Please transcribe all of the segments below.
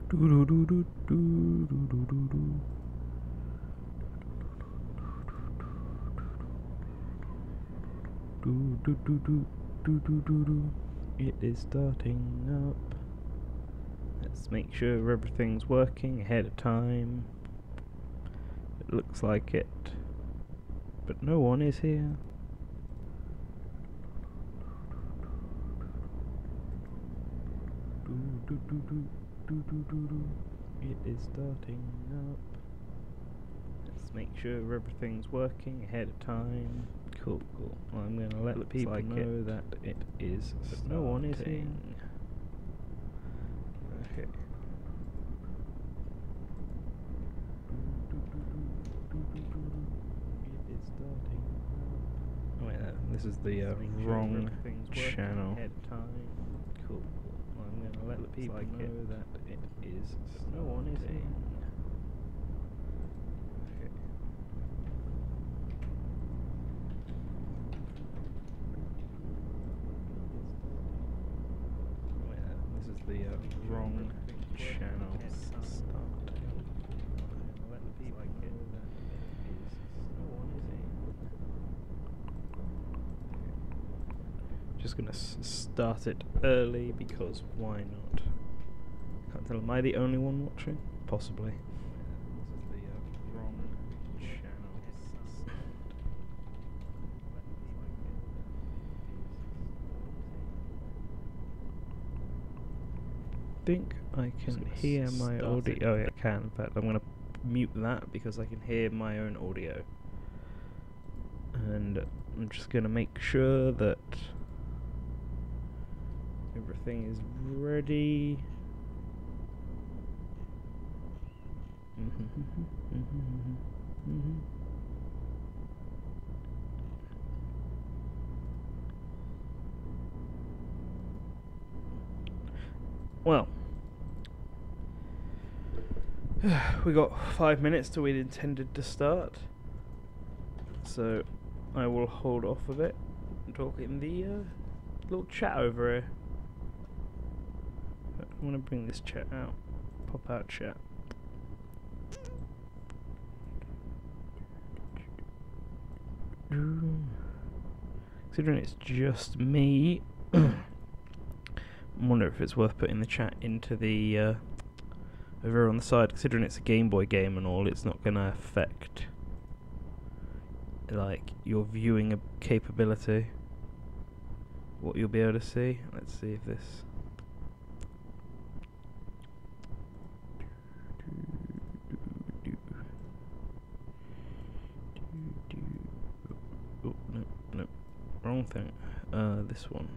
It is starting up. Let's make sure everything's working ahead of time. It looks like it, but no one is here. It is starting up. Let's make sure everything's working ahead of time. Cool. Well, I'm gonna let the people know that it is, but no one is here. Okay. It is starting up. Oh wait, this is the wrong channel. Cool. Well, I'm gonna let the people know that it is, but no one is here. Okay. Oh wait, this is the wrong channel. Start. Let the people know that it is, no one is here. Just gonna start it early because why not? Can't tell. Am I the only one watching? Possibly. This is the wrong channel. I think I can hear my audio. Oh yeah, I can. In fact, I'm gonna mute that because I can hear my own audio. And I'm just gonna make sure that everything is ready. Well, we got 5 minutes till we intended to start, so I will hold off a bit and talk in the little chat over here. I want to bring this chat out. Pop out chat. Considering it's just me, I wonder if it's worth putting the chat into the over on the side. Considering it's a Game Boy game and all, it's not going to affect like your viewing capability. What you'll be able to see. Let's see if this. Oh no, wrong thing. This one.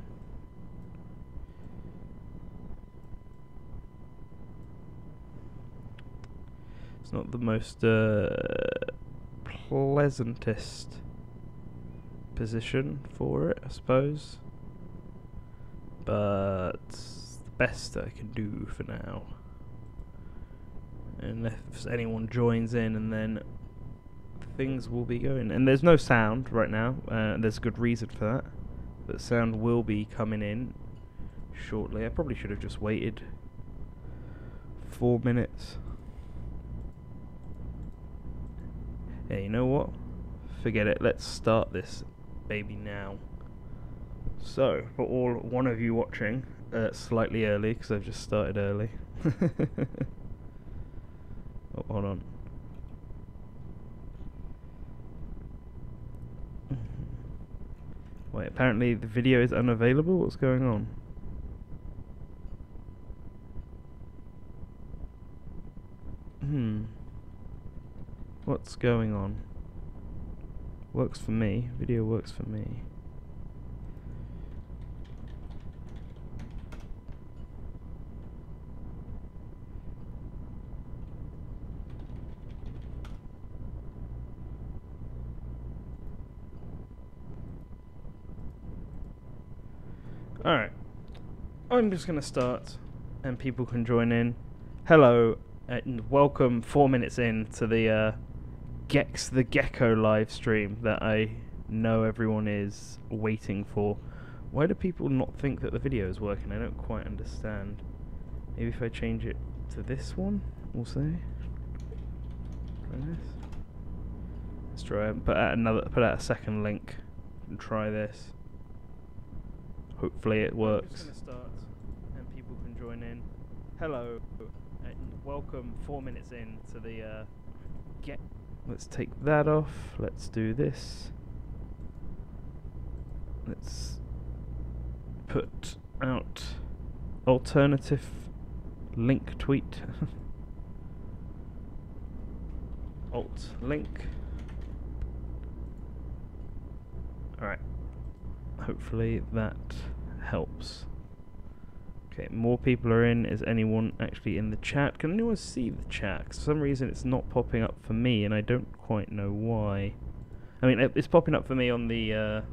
It's not the most pleasantest position for it, I suppose, but it's the best I can do for now. And if anyone joins in, and then things will be going. And there's no sound right now. There's a good reason for that, but sound will be coming in shortly. I probably should have just waited 4 minutes. Hey, you know what? Forget it. Let's start this baby now. So, for all one of you watching, slightly early because I've just started early. Oh, hold on. Wait, apparently the video is unavailable. What's going on? What's going on? Works for me. Video works for me. Alright. I'm just going to start and people can join in. Hello and welcome 4 minutes in to the Gex the Gecko live stream that I know everyone is waiting for. Why do people not think that the video is working? I don't quite understand. Maybe if I change it to this one, we'll see. Try this. Let's try it. Put out a second link and try this. Hopefully it works. I'm just gonna start and people can join in. Hello and welcome 4 minutes in to the Let's take that off. Let's do this. Let's put out alternative link tweet. Alt link. Alright. Hopefully that helps. Okay, more people are in. Is anyone actually in the chat? Can anyone see the chat? 'Cause for some reason it's not popping up for me and I don't quite know why. I mean, it's popping up for me on the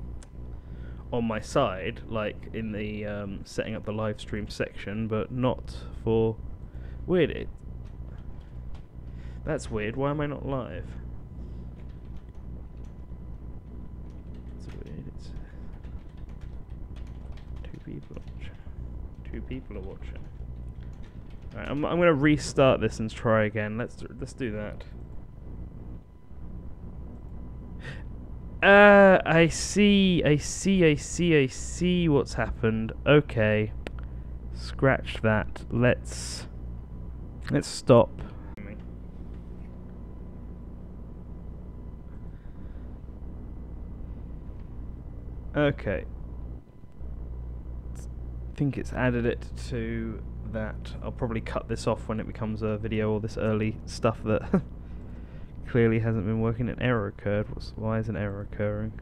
on my side, like in the setting up the live stream section, but not for... Weird. That's weird. Why am I not live? It's weird. It's 2 people watching. 2 people are watching. Alright, I'm gonna restart this and try again. Let's do that. I see what's happened. Okay. Scratch that. Let's stop. Okay. I think it's added it to that. I'll probably cut this off when it becomes a video, all this early stuff that clearly hasn't been working. An error occurred. Why is an error occurring?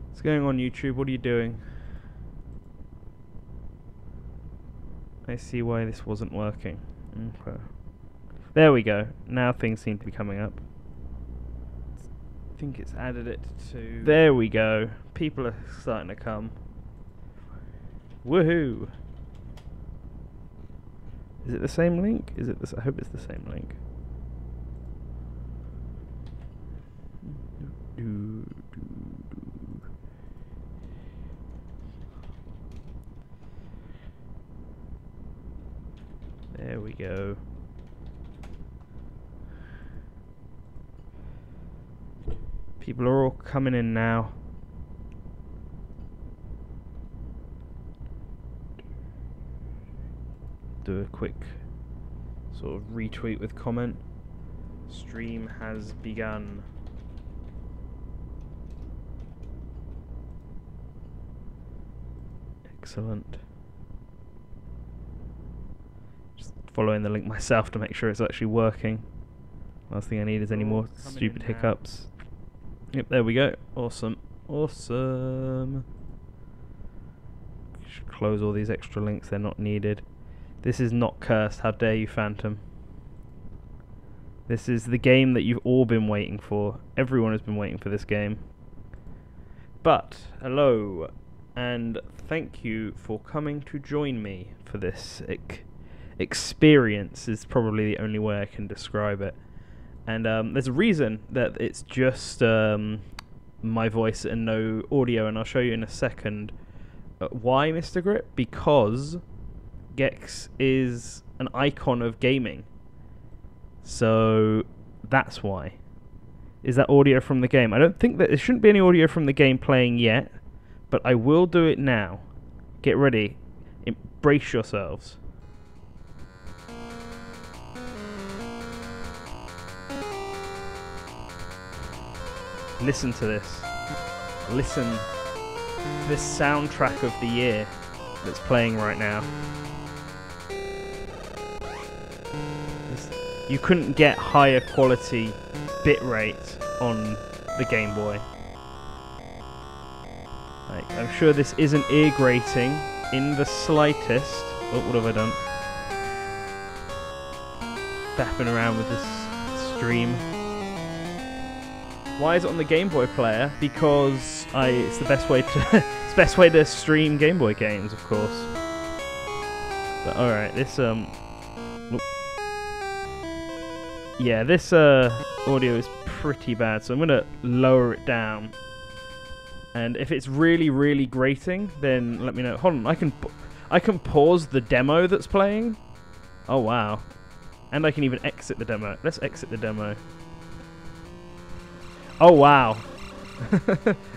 What's going on, YouTube? What are you doing? I see why this wasn't working. Okay. There we go. Now things seem to be coming up. I think it's added it to... There we go. People are starting to come. Woohoo! Is it the same link? Is it this? I hope it's the same link. There we go. People are all coming in now. Do a quick sort of retweet with comment. Stream has begun. Excellent. Just following the link myself to make sure it's actually working. Last thing I need is any more stupid hiccups. Yep, there we go. Awesome. Awesome. Should close all these extra links, they're not needed. This is not cursed. How dare you, Phantom? This is the game that you've all been waiting for. Everyone has been waiting for this game. But, hello, and thank you for coming to join me for this experience, is probably the only way I can describe it. And there's a reason that it's just my voice and no audio, and I'll show you in a second. Why, Mr. Grip? Because Gex is an icon of gaming. So that's why. Is that audio from the game? I don't think that there shouldn't be any audio from the game playing yet, but I will do it now. Get ready. Brace yourselves. Listen to this. Listen to this soundtrack of the year that's playing right now. You couldn't get higher quality bitrate on the Game Boy. Like, I'm sure this isn't ear grating in the slightest. Oh, what have I done? Fapping around with this stream. Why is it on the Game Boy player? Because it's the best way to it's the best way to stream Game Boy games, of course. But alright, this yeah, this audio is pretty bad, so I'm gonna lower it down. And if it's really, really grating, then let me know. Hold on, I can pause the demo that's playing Oh, wow. And I can even exit the demo. Let's exit the demo. Oh, wow.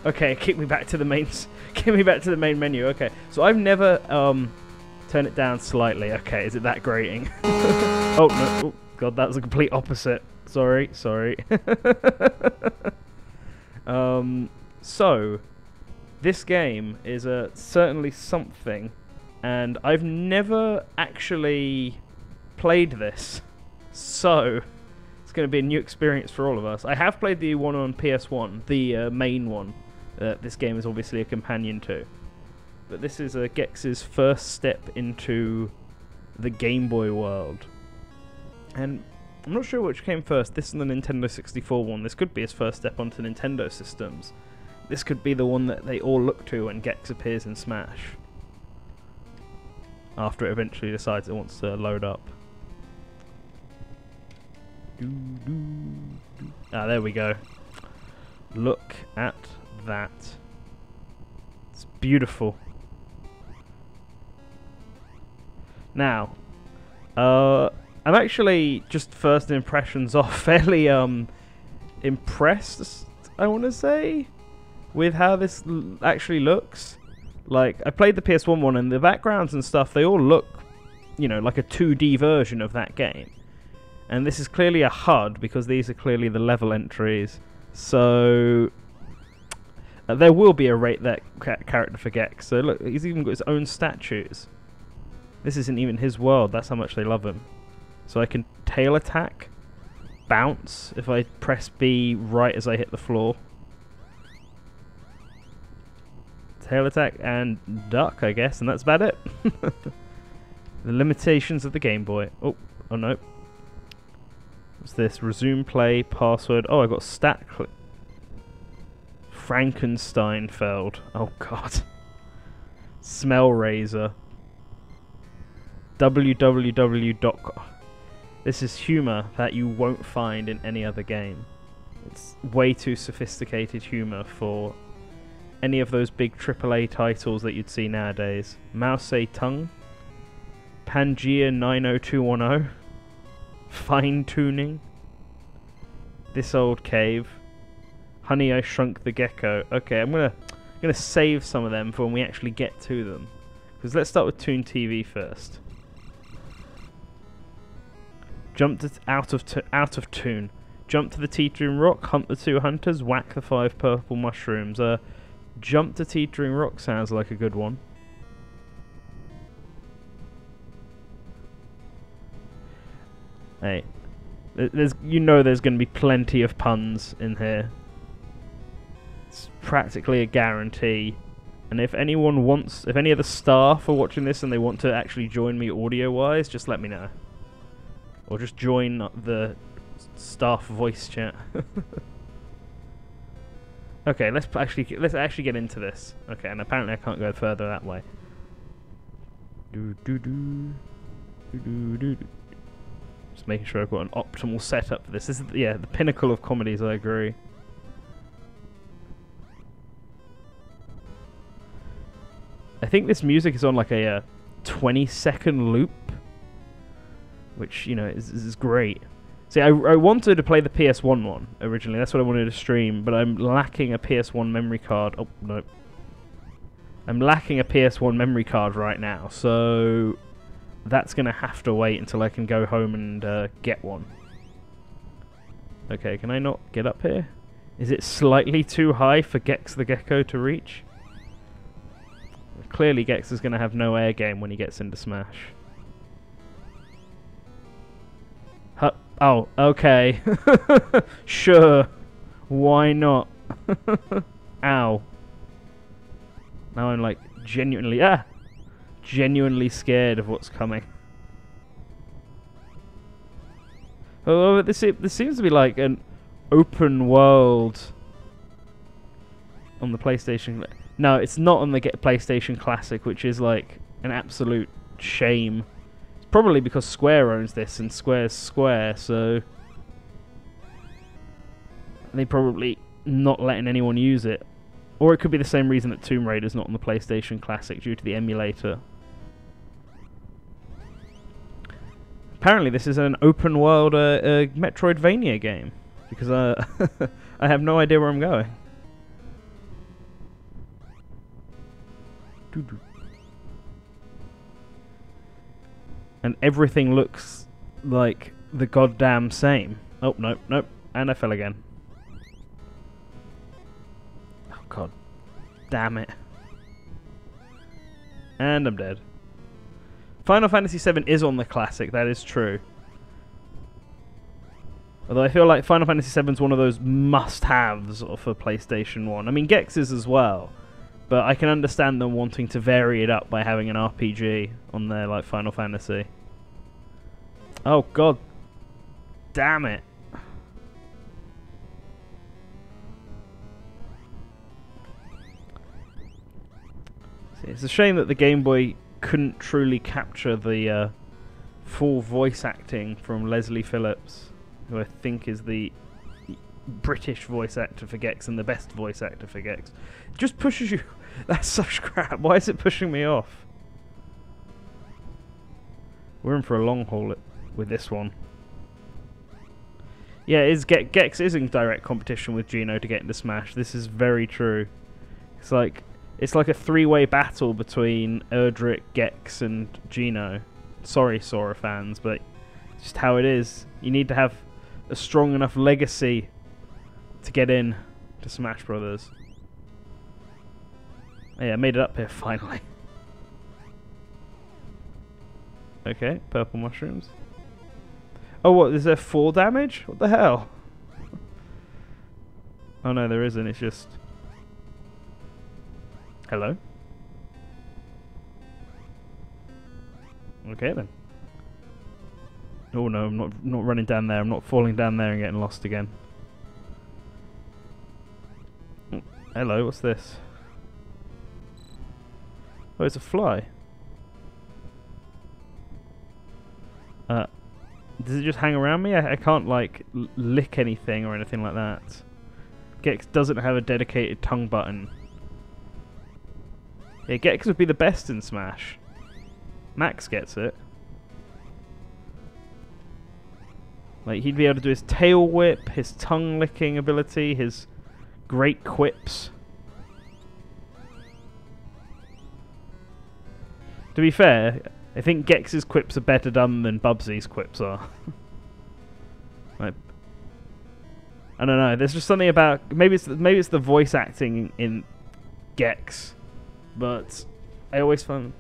Okay, kick me back to the main... Get me back to the main menu. Okay, so I've never turned it down slightly. Okay, is it that grating? Oh no! Oh, God, that was the complete opposite. Sorry. So this game is certainly something, and I've never actually played this, so it's going to be a new experience for all of us. I have played the one on PS1, the main one. This game is obviously a companion to. But this is Gex's first step into the Game Boy world. And I'm not sure which came first, this and the Nintendo 64 one. This could be his first step onto Nintendo systems. This could be the one that they all look to when Gex appears in Smash. After it eventually decides it wants to load up. Ah, there we go. Look at that. It's beautiful. Now, I'm actually just first impressions off fairly impressed, I want to say, with how this actually looks. Like, I played the PS1 one and the backgrounds and stuff, they all look, you know, like a 2D version of that game. And this is clearly a HUD because these are clearly the level entries. So there will be a rate that character for Gex. So look, he's even got his own statues. This isn't even his world. That's how much they love him. So I can tail attack, bounce if I press B right as I hit the floor. Tail attack and duck, I guess, and that's about it. The limitations of the Game Boy. Oh no. What's this? Resume play, password. Oh, I got stat click. Frankensteinfeld. Oh god. Smell razor. www.com. This is humor that you won't find in any other game. It's way too sophisticated humor for any of those big AAA titles that you'd see nowadays. Mouse tongue. Pangea 90210. Fine tuning. This old cave. Honey, I Shrunk the Gecko. Okay, I'm gonna save some of them for when we actually get to them. Because let's start with Toon TV first. Jump to out of Toon. Jump to the teetering rock. Hunt the 2 hunters. Whack the 5 purple mushrooms. Jump to teetering rock sounds like a good one. Hey, there's going to be plenty of puns in here. It's practically a guarantee. And if any of the staff are watching this and they want to actually join me audio-wise, just let me know. Or just join the staff voice chat. Okay, let's actually get into this. Okay, and apparently I can't go further that way. Just making sure I've got an optimal setup for this. This is the pinnacle of comedies. I agree. I think this music is on like a 20-second loop, which, you know, is great. See, I wanted to play the PS1 one originally. That's what I wanted to stream, but I'm lacking a PS1 memory card. Oh, no. I'm lacking a PS1 memory card right now, so that's going to have to wait until I can go home and get one. Okay, can I not get up here? Is it slightly too high for Gex the Gecko to reach? Clearly Gex is going to have no air game when he gets into Smash. Oh, okay. Sure. Why not? Ow. Now I'm like genuinely scared of what's coming. Oh, this seems to be like an open world on the PlayStation. No, it's not on the PlayStation Classic, which is like an absolute shame. Probably because Square owns this and Square's Square, so they probably not letting anyone use it. Or it could be the same reason that Tomb Raider's not on the PlayStation Classic due to the emulator. Apparently this is an open world Metroidvania game, because I have no idea where I'm going. And everything looks like the goddamn same. Oh, nope, nope. And I fell again. Oh, god. Damn it. And I'm dead. Final Fantasy VII is on the classic, that is true. Although I feel like Final Fantasy VII is one of those must-haves for PlayStation 1. I mean, Gex is as well. But I can understand them wanting to vary it up by having an RPG on their like Final Fantasy. Oh god. Damn it. See, it's a shame that the Game Boy couldn't truly capture the full voice acting from Leslie Phillips, who I think is the British voice actor for Gex and the best voice actor for Gex. It just pushes you. That's such crap. Why is it pushing me off? We're in for a long haul with this one. Yeah, Gex is in direct competition with Geno to get into Smash. This is very true. It's like a three-way battle between Erdrick, Gex, and Geno. Sorry, Sora fans, but it's just how it is. You need to have a strong enough legacy to get in to Smash Brothers. Oh, yeah, I made it up here finally. Okay, purple mushrooms. Oh, what? Is there 4 damage? What the hell? Oh no, there isn't. It's just. Hello. Okay then. Oh no, I'm not running down there. I'm not falling down there and getting lost again. Oh, hello, what's this? Oh, it's a fly. Does it just hang around me? I can't like lick anything or anything like that. Gex doesn't have a dedicated tongue button. Yeah, Gex would be the best in Smash. Max gets it. Like, he'd be able to do his tail whip, his tongue licking ability, his great quips. To be fair, I think Gex's quips are better done than Bubsy's quips are. Like, I don't know. There's just something about maybe it's the voice acting in Gex, but I always find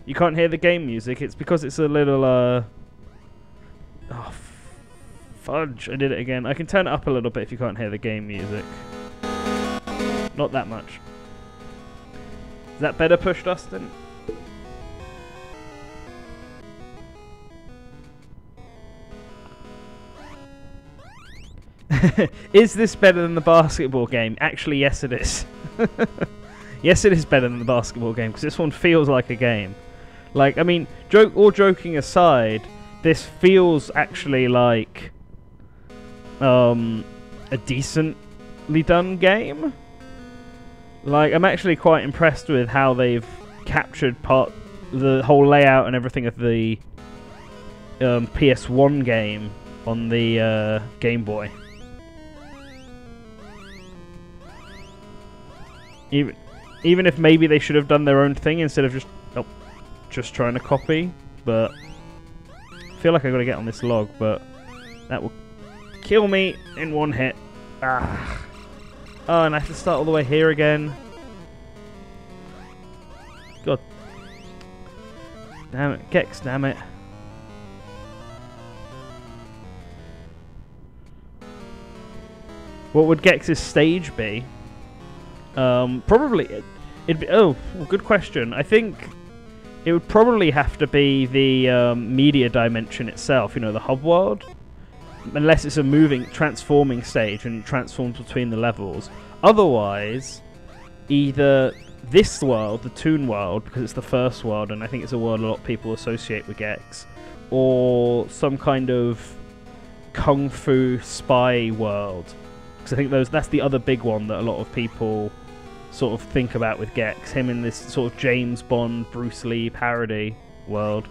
you can't hear the game music. It's because it's a little oh fudge! I did it again. I can turn it up a little bit if you can't hear the game music. Not that much. Is that better, Push Dustin? Is this better than the basketball game? Actually, yes it is. Yes, it is better than the basketball game, because this one feels like a game. Like, I mean, all joking aside, this feels actually like a decently done game. Like, I'm actually quite impressed with how they've captured the whole layout and everything of the PS1 game on the Game Boy. Even if maybe they should have done their own thing instead of just trying to copy, but I feel like I got to get on this log, but that will kill me in one hit. Ah. Oh, and I have to start all the way here again. God. Damn it. Gex, damn it. What would Gex's stage be? Probably it'd be. Oh, good question. I think it would probably have to be the media dimension itself. You know, the hub world. Unless it's a moving, transforming stage and it transforms between the levels. Otherwise, either this world, the Toon world, because it's the first world, and I think it's a world a lot of people associate with Gex, or some kind of kung fu spy world. Because I think that's the other big one that a lot of people sort of think about with Gex. Him in this sort of James Bond, Bruce Lee parody world.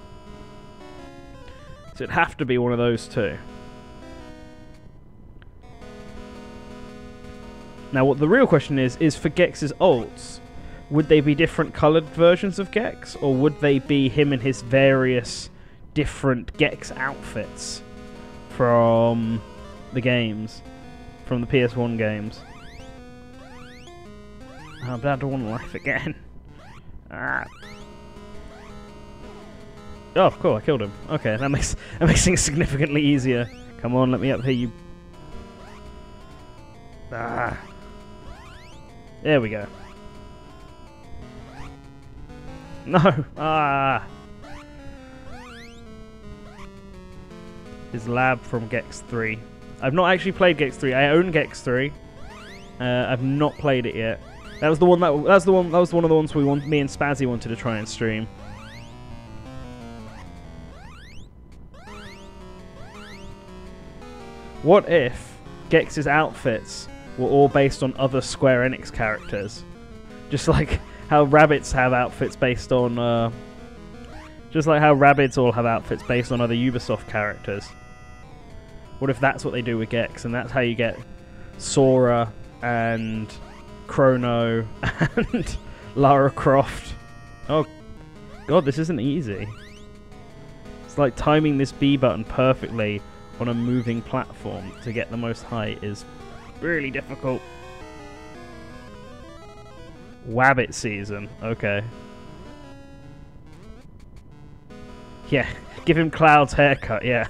So it'd have to be one of those two. Now what the real question is for Gex's ults, would they be different coloured versions of Gex, or would they be him and his various different Gex outfits from the games, from the PS1 games? Oh, but I don't want life again. Ah. Oh, cool, I killed him. Okay, that makes things significantly easier. Come on, let me up here, you... Ah. There we go. No! Ah! His lab from Gex 3. I've not actually played Gex 3. I own Gex 3. I've not played it yet. That was the one that was one of the ones me and Spazzy wanted to try and stream. What if Gex's outfits were all based on other Square Enix characters? Just like how rabbits have outfits based on... just like how rabbits all have outfits based on other Ubisoft characters. What if that's what they do with Gex, and that's how you get Sora and Chrono and Lara Croft? Oh god, this isn't easy. It's like timing this B button perfectly on a moving platform to get the most height is really difficult. Wabbit season, okay. Yeah, give him Cloud's haircut, yeah.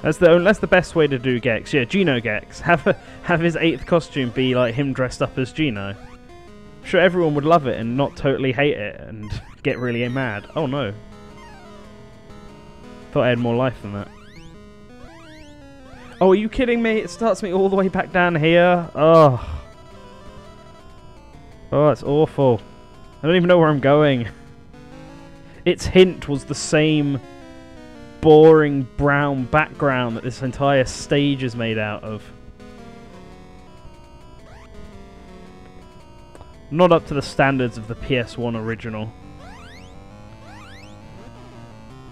That's the best way to do Gex. Yeah, Geno Gex. Have his 8th costume be like him dressed up as Geno. I'm sure everyone would love it and not totally hate it and get really mad. Oh no. Thought I had more life than that. Oh, are you kidding me? It starts me all the way back down here. Oh. Oh, that's awful. I don't even know where I'm going. Its hint was the same boring brown background that this entire stage is made out of. Not up to the standards of the PS1 original.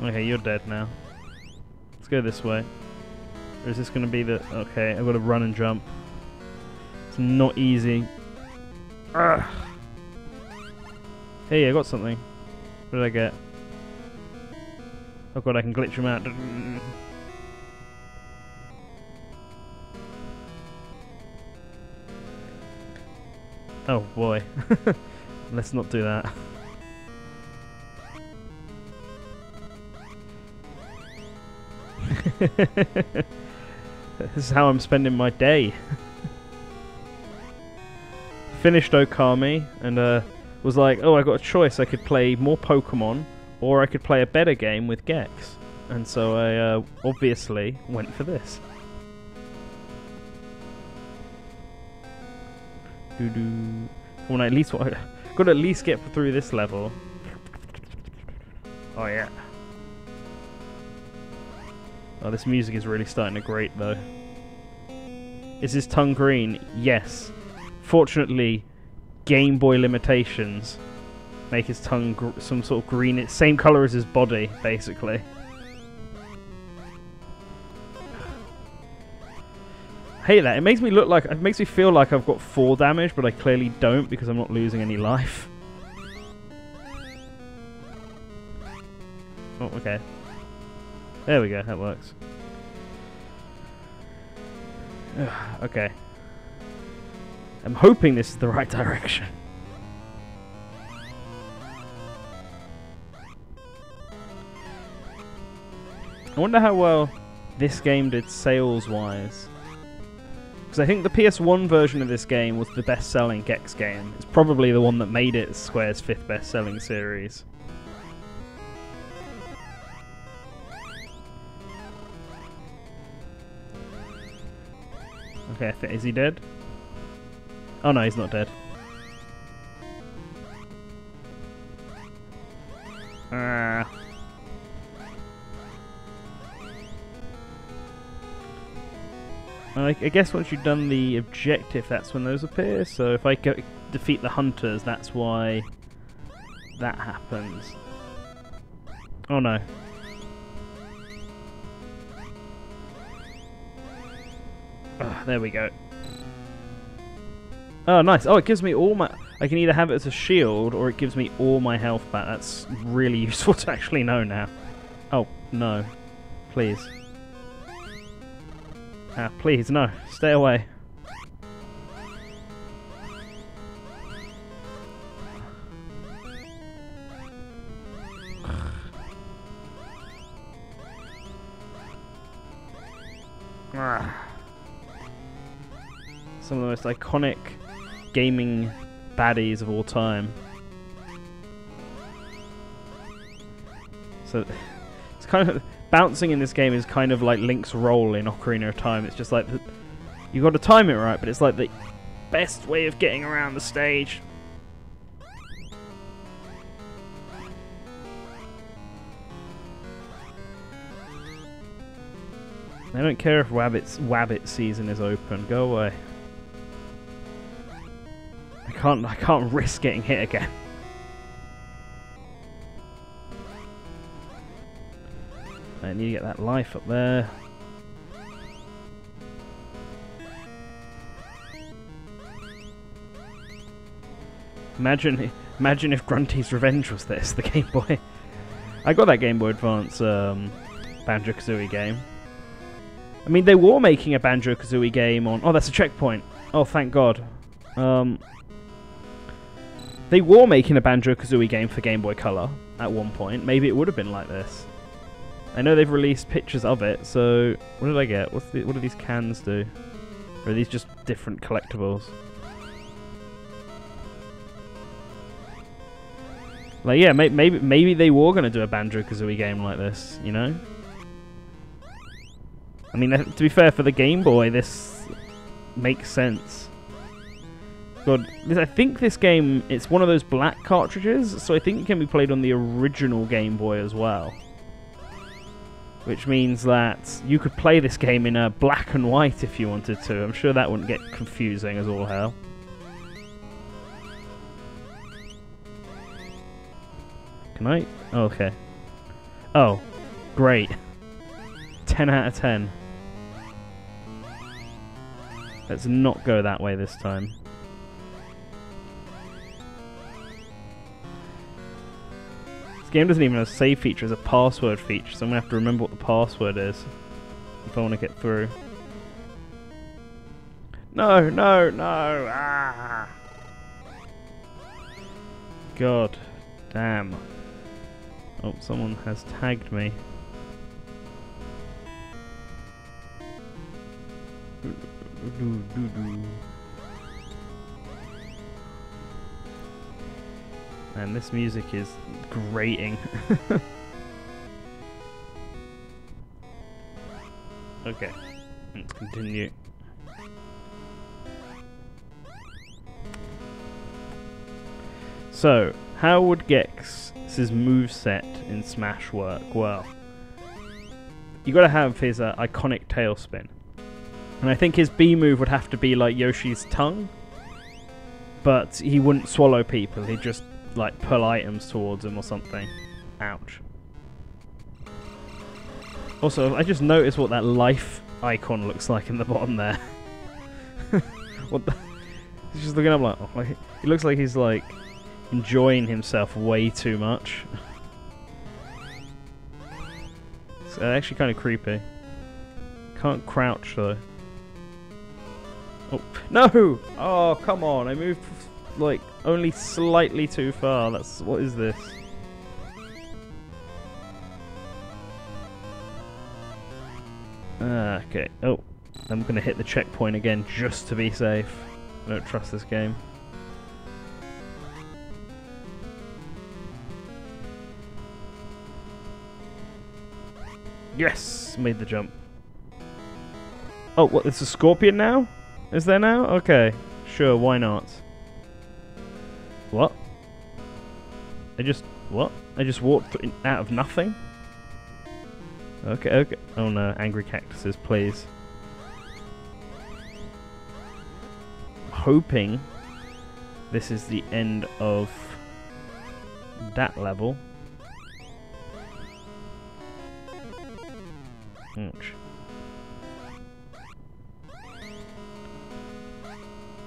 Okay, you're dead now. Let's go this way. Or is this going to be the... Okay, I've got to run and jump. It's not easy. Ugh. Hey, I got something. What did I get? Oh god, I can glitch him out. Oh boy. Let's not do that. This is how I'm spending my day. Finished Okami and was like, oh, I got a choice. I could play more Pokemon or I could play a better game with Gex. And so I obviously went for this. Doo-doo. Well, at least got to at least get through this level. Oh yeah. Oh, this music is really starting to grate though. Is his tongue green? Yes. Fortunately, Game Boy limitations make his tongue some sort of green. It's same color as his body, basically. I hate that. It makes me look like... It makes me feel like I've got 4 damage, but I clearly don't because I'm not losing any life. Oh, okay. There we go. That works. Okay. I'm hoping this is the right direction. I wonder how well this game did sales-wise. Because I think the PS1 version of this game was the best-selling Gex game. It's probably the one that made it Square's 5th best-selling series. Okay, is he dead? Oh no, he's not dead. Ah. I guess once you've done the objective, that's when those appear. So if I defeat the hunters, that's why that happens. Oh no. Oh, there we go. Oh, nice. Oh, it gives me all my... I can either have it as a shield, or it gives me all my health back. That's really useful to actually know now. Oh, no. Please. Ah, please, no. Stay away. Some of the most iconic gaming baddies of all time. So it's kind of bouncing in this game is kind of like Link's role in Ocarina of Time. It's just like you got to time it right, but it's like the best way of getting around the stage. I don't care if Wabbit season is open. Go away. I can't risk getting hit again. I need to get that life up there. Imagine if Grunty's Revenge was this, the Game Boy. I got that Game Boy Advance Banjo-Kazooie game. I mean, they were making a Banjo-Kazooie game on... Oh, that's a checkpoint. Oh, thank God. They were making a Banjo-Kazooie game for Game Boy Color at one point. Maybe it would have been like this. I know they've released pictures of it, so... What did I get? What do these cans do? Or are these just different collectibles? Like, yeah, maybe they were going to do a Banjo-Kazooie game like this, you know? I mean, to be fair, for the Game Boy, this makes sense. God, I think this game, it's one of those black cartridges, so I think it can be played on the original Game Boy as well. Which means that you could play this game in black and white if you wanted to. I'm sure that wouldn't get confusing as all hell. Can I? Oh, okay. Oh, great. 10 out of 10. Let's not go that way this time. This game doesn't even have a save feature, it's a password feature, so I'm going to have to remember what the password is if I want to get through. No, no, no! Ah! God damn. Oh, someone has tagged me. And this music is grating. Okay, let's continue. So, how would Gex's moveset in Smash work? Well, you gotta have his iconic tailspin. And I think his B move would have to be like Yoshi's tongue. But he wouldn't swallow people, he'd just like pull items towards him or something. Ouch. Also, I just noticed what that life icon looks like in the bottom there. What the? He's just looking up like, oh, he looks like he's like enjoying himself way too much. It's actually kind of creepy. Can't crouch though. Oh, no! Oh, come on. I moved, like, only slightly too far. What is this? Okay. Oh, I'm going to hit the checkpoint again just to be safe. I don't trust this game. Yes! Made the jump. Oh, what? It's a scorpion now? Is there now? Okay. Sure, why not? What? What? I just walked out of nothing? Okay, okay. Oh no, angry cactuses, please. hoping this is the end of that level. Ouch.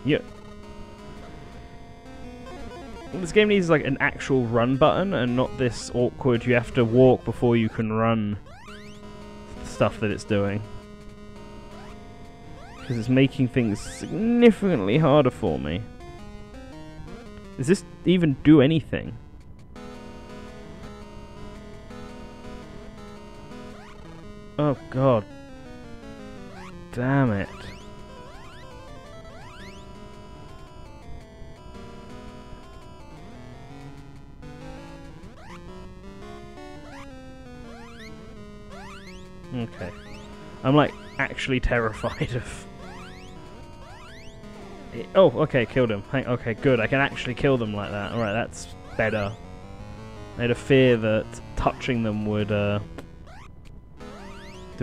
Yep. Well, this game needs like an actual run button and not this awkward you have to walk before you can run stuff that it's doing. Because it's making things significantly harder for me. Does this even do anything? Oh god. Damn it. Okay. I'm like actually terrified of... Oh, okay, killed him. Okay, good. I can actually kill them like that. Alright, that's better. I had a fear that touching them would do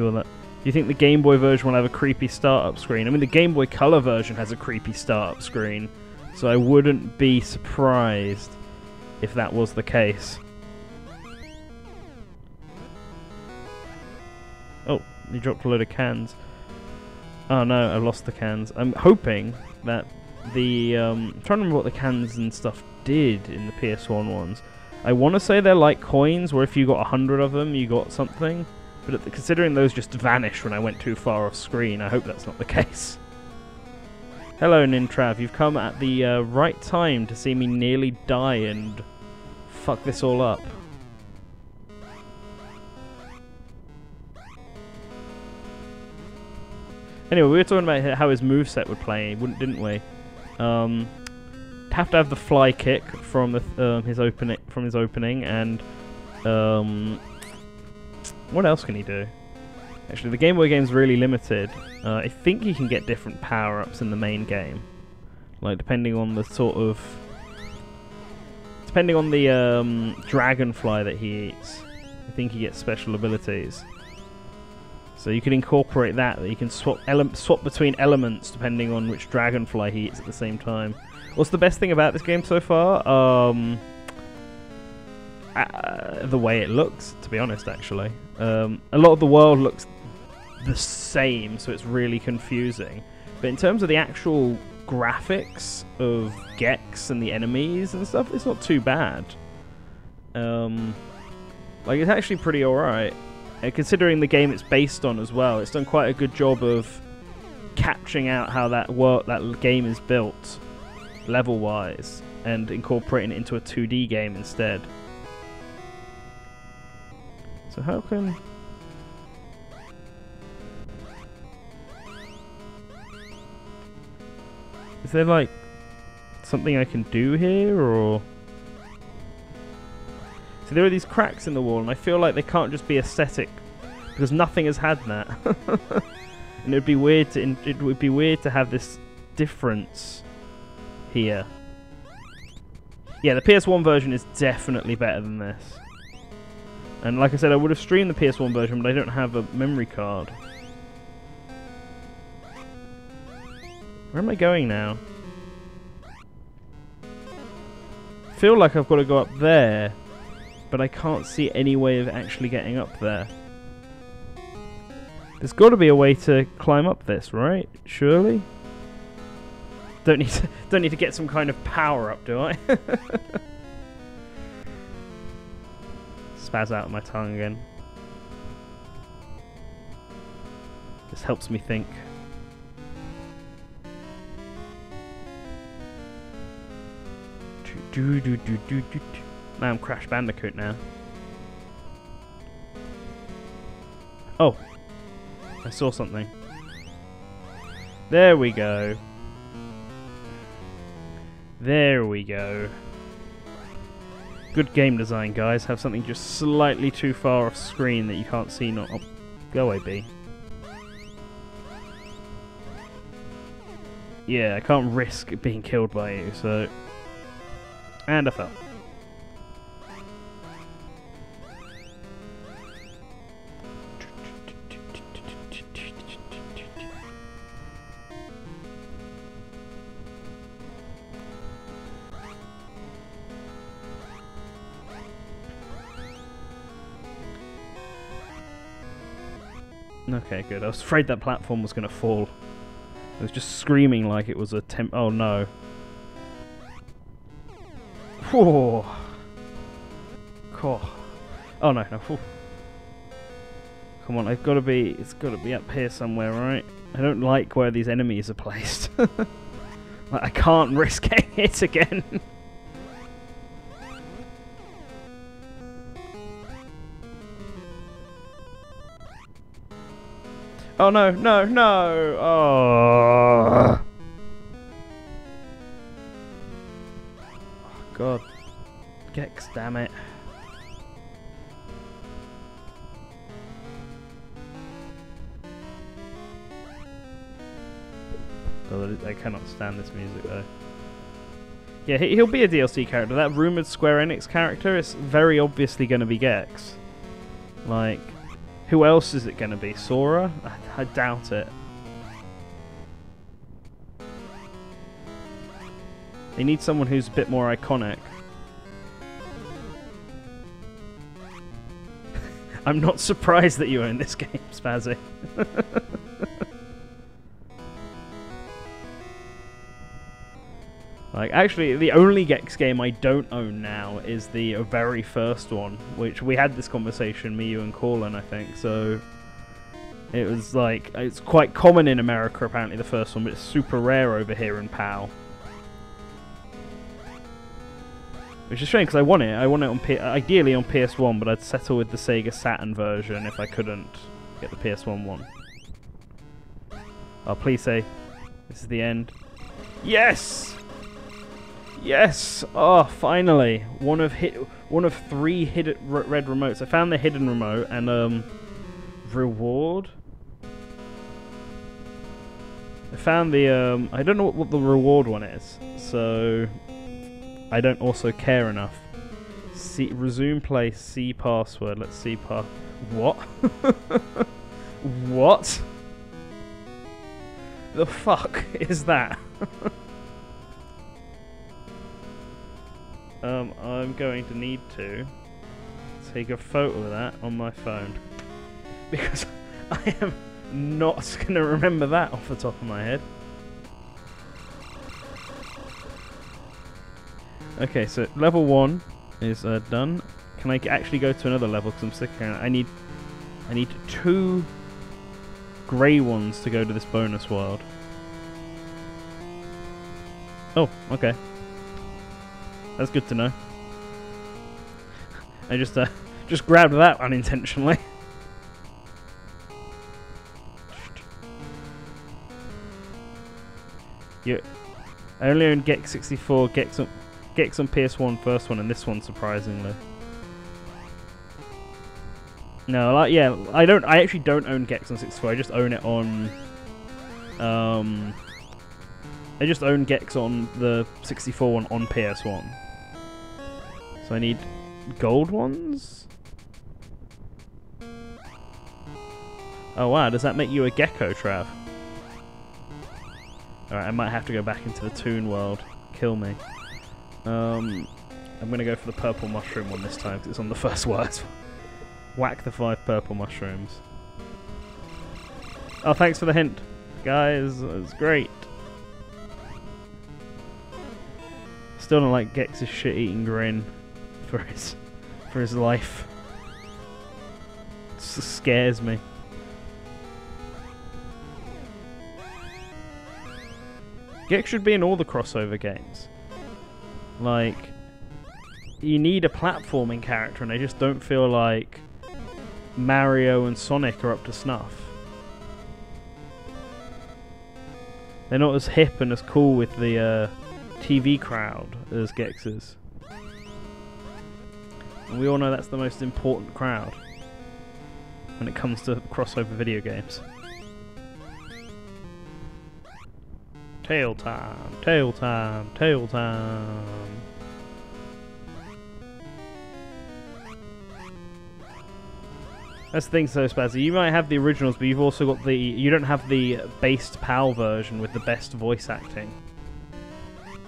all that. Do you think the Game Boy version will have a creepy startup screen? I mean, the Game Boy Color version has a creepy startup screen, so I wouldn't be surprised if that was the case. Oh, he dropped a load of cans. Oh no, I lost the cans. I'm hoping that the... I'm trying to remember what the cans and stuff did in the PS1 ones. I want to say they're like coins, where if you got 100 of them, you got something. But considering those just vanished when I went too far off screen, I hope that's not the case. Hello, Nintrav. You've come at the right time to see me nearly die and fuck this all up. Anyway, we were talking about how his moveset would play, didn't we? Have to have the fly kick from the his opening, and what else can he do? Actually, the Game Boy game's really limited. I think he can get different power-ups in the main game, like depending on the dragonfly that he eats. I think he gets special abilities. So you can incorporate that you can swap between elements depending on which dragonfly he eats at the same time. What's the best thing about this game so far? The way it looks, to be honest, actually. A lot of the world looks the same, so it's really confusing. But in terms of the actual graphics of Gex and the enemies and stuff, it's not too bad. Like, it's actually pretty alright. Considering the game it's based on as well, it's done quite a good job of capturing out how that game is built, level-wise, and incorporating it into a 2D game instead. So how can... Is there, like, something I can do here, or... So there are these cracks in the wall, and I feel like they can't just be aesthetic, because nothing has had that. And it would be weird to have this difference here. Yeah, the PS1 version is definitely better than this. And like I said, I would have streamed the PS1 version, but I don't have a memory card. Where am I going now? I feel like I've got to go up there, but I can't see any way of actually getting up there. There's got to be a way to climb up this, right? Surely? Don't need to get some kind of power up, do I? Spaz out my tongue again. This helps me think. Now I'm Crash Bandicoot now. Oh, I saw something. There we go. There we go. Good game design, guys. Have something just slightly too far off screen that you can't see. Not oh, go away, B. Yeah, I can't risk being killed by you, so... And I fell. Okay, good. I was afraid that platform was going to fall. It was just screaming like it was a oh no. Whoa. Cool. Oh no, no. Whew. Come on, it's got to be up here somewhere, right? I don't like where these enemies are placed. Like, I can't risk getting hit again. Oh no, no, no! Oh, God. Gex, damn it. Oh, I cannot stand this music though. Yeah, he'll be a DLC character. That rumoured Square Enix character is very obviously going to be Gex. Like, who else is it going to be? Sora? I doubt it. They need someone who's a bit more iconic. I'm not surprised that you own this game, Spazzy. Like, actually, the only Gex game I don't own now is the very first one, which we had this conversation, me, you, and Corlin, I think, so... It was like, it's quite common in America, apparently, the first one, but it's super rare over here in PAL. Which is strange, because I want it on ideally on PS1, but I'd settle with the Sega Saturn version if I couldn't get the PS1 one. Oh, please say, this is the end. Yes! Yes! Oh, finally! One of 3 hidden red remotes. I found the hidden remote and reward. I found the I don't know what the reward one is, so I don't also care enough. Resume play. C password. Let's see what? What? The fuck is that? I'm going to need to take a photo of that on my phone because I am not going to remember that off the top of my head. Okay, so level 1 is done. Can I actually go to another level? Because I'm sick of it. I need 2 grey ones to go to this bonus world. Oh, okay. That's good to know. I just grabbed that unintentionally. I only own Gex 64, Gex on PS1 first one, and this one surprisingly. No, like yeah, I actually don't own Gex on 64. I just own it on. I just own Gex on the 64 one on PS1. So I need gold ones? Oh wow, does that make you a gecko, Trav? Alright, I might have to go back into the Toon world. Kill me. I'm gonna go for the purple mushroom one this time, because it's on the first word. Whack the 5 purple mushrooms. Oh, thanks for the hint. Guys, it's great. Still don't like Gex's shit-eating grin for his life. It scares me. Gex should be in all the crossover games. Like, you need a platforming character, and I just don't feel like Mario and Sonic are up to snuff. They're not as hip and as cool with the TV crowd as Gex is. And we all know that's the most important crowd when it comes to crossover video games. Tail time, tail time, tail time. That's the thing, so Spazzy. You might have the originals, but you've also got the... You don't have the based PAL version with the best voice acting.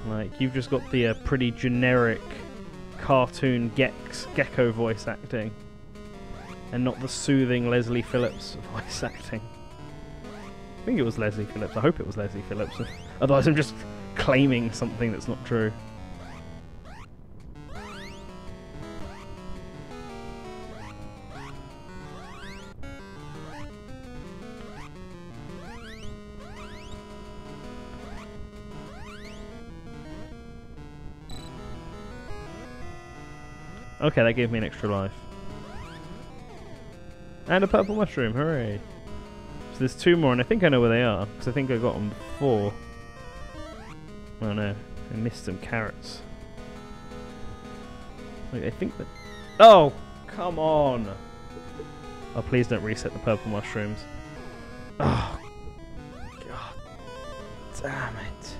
Like, you've just got the pretty generic cartoon Gecko voice acting. and not the soothing Leslie Phillips voice acting. I think it was Leslie Phillips. I hope it was Leslie Phillips. Otherwise I'm just claiming something that's not true. Okay, that gave me an extra life. And a purple mushroom, hooray! So there's 2 more, and I think I know where they are, because I think I got them before. Oh no, I missed some carrots. Wait, I think that... Oh! Come on! Oh, please don't reset the purple mushrooms. Oh! God damn it.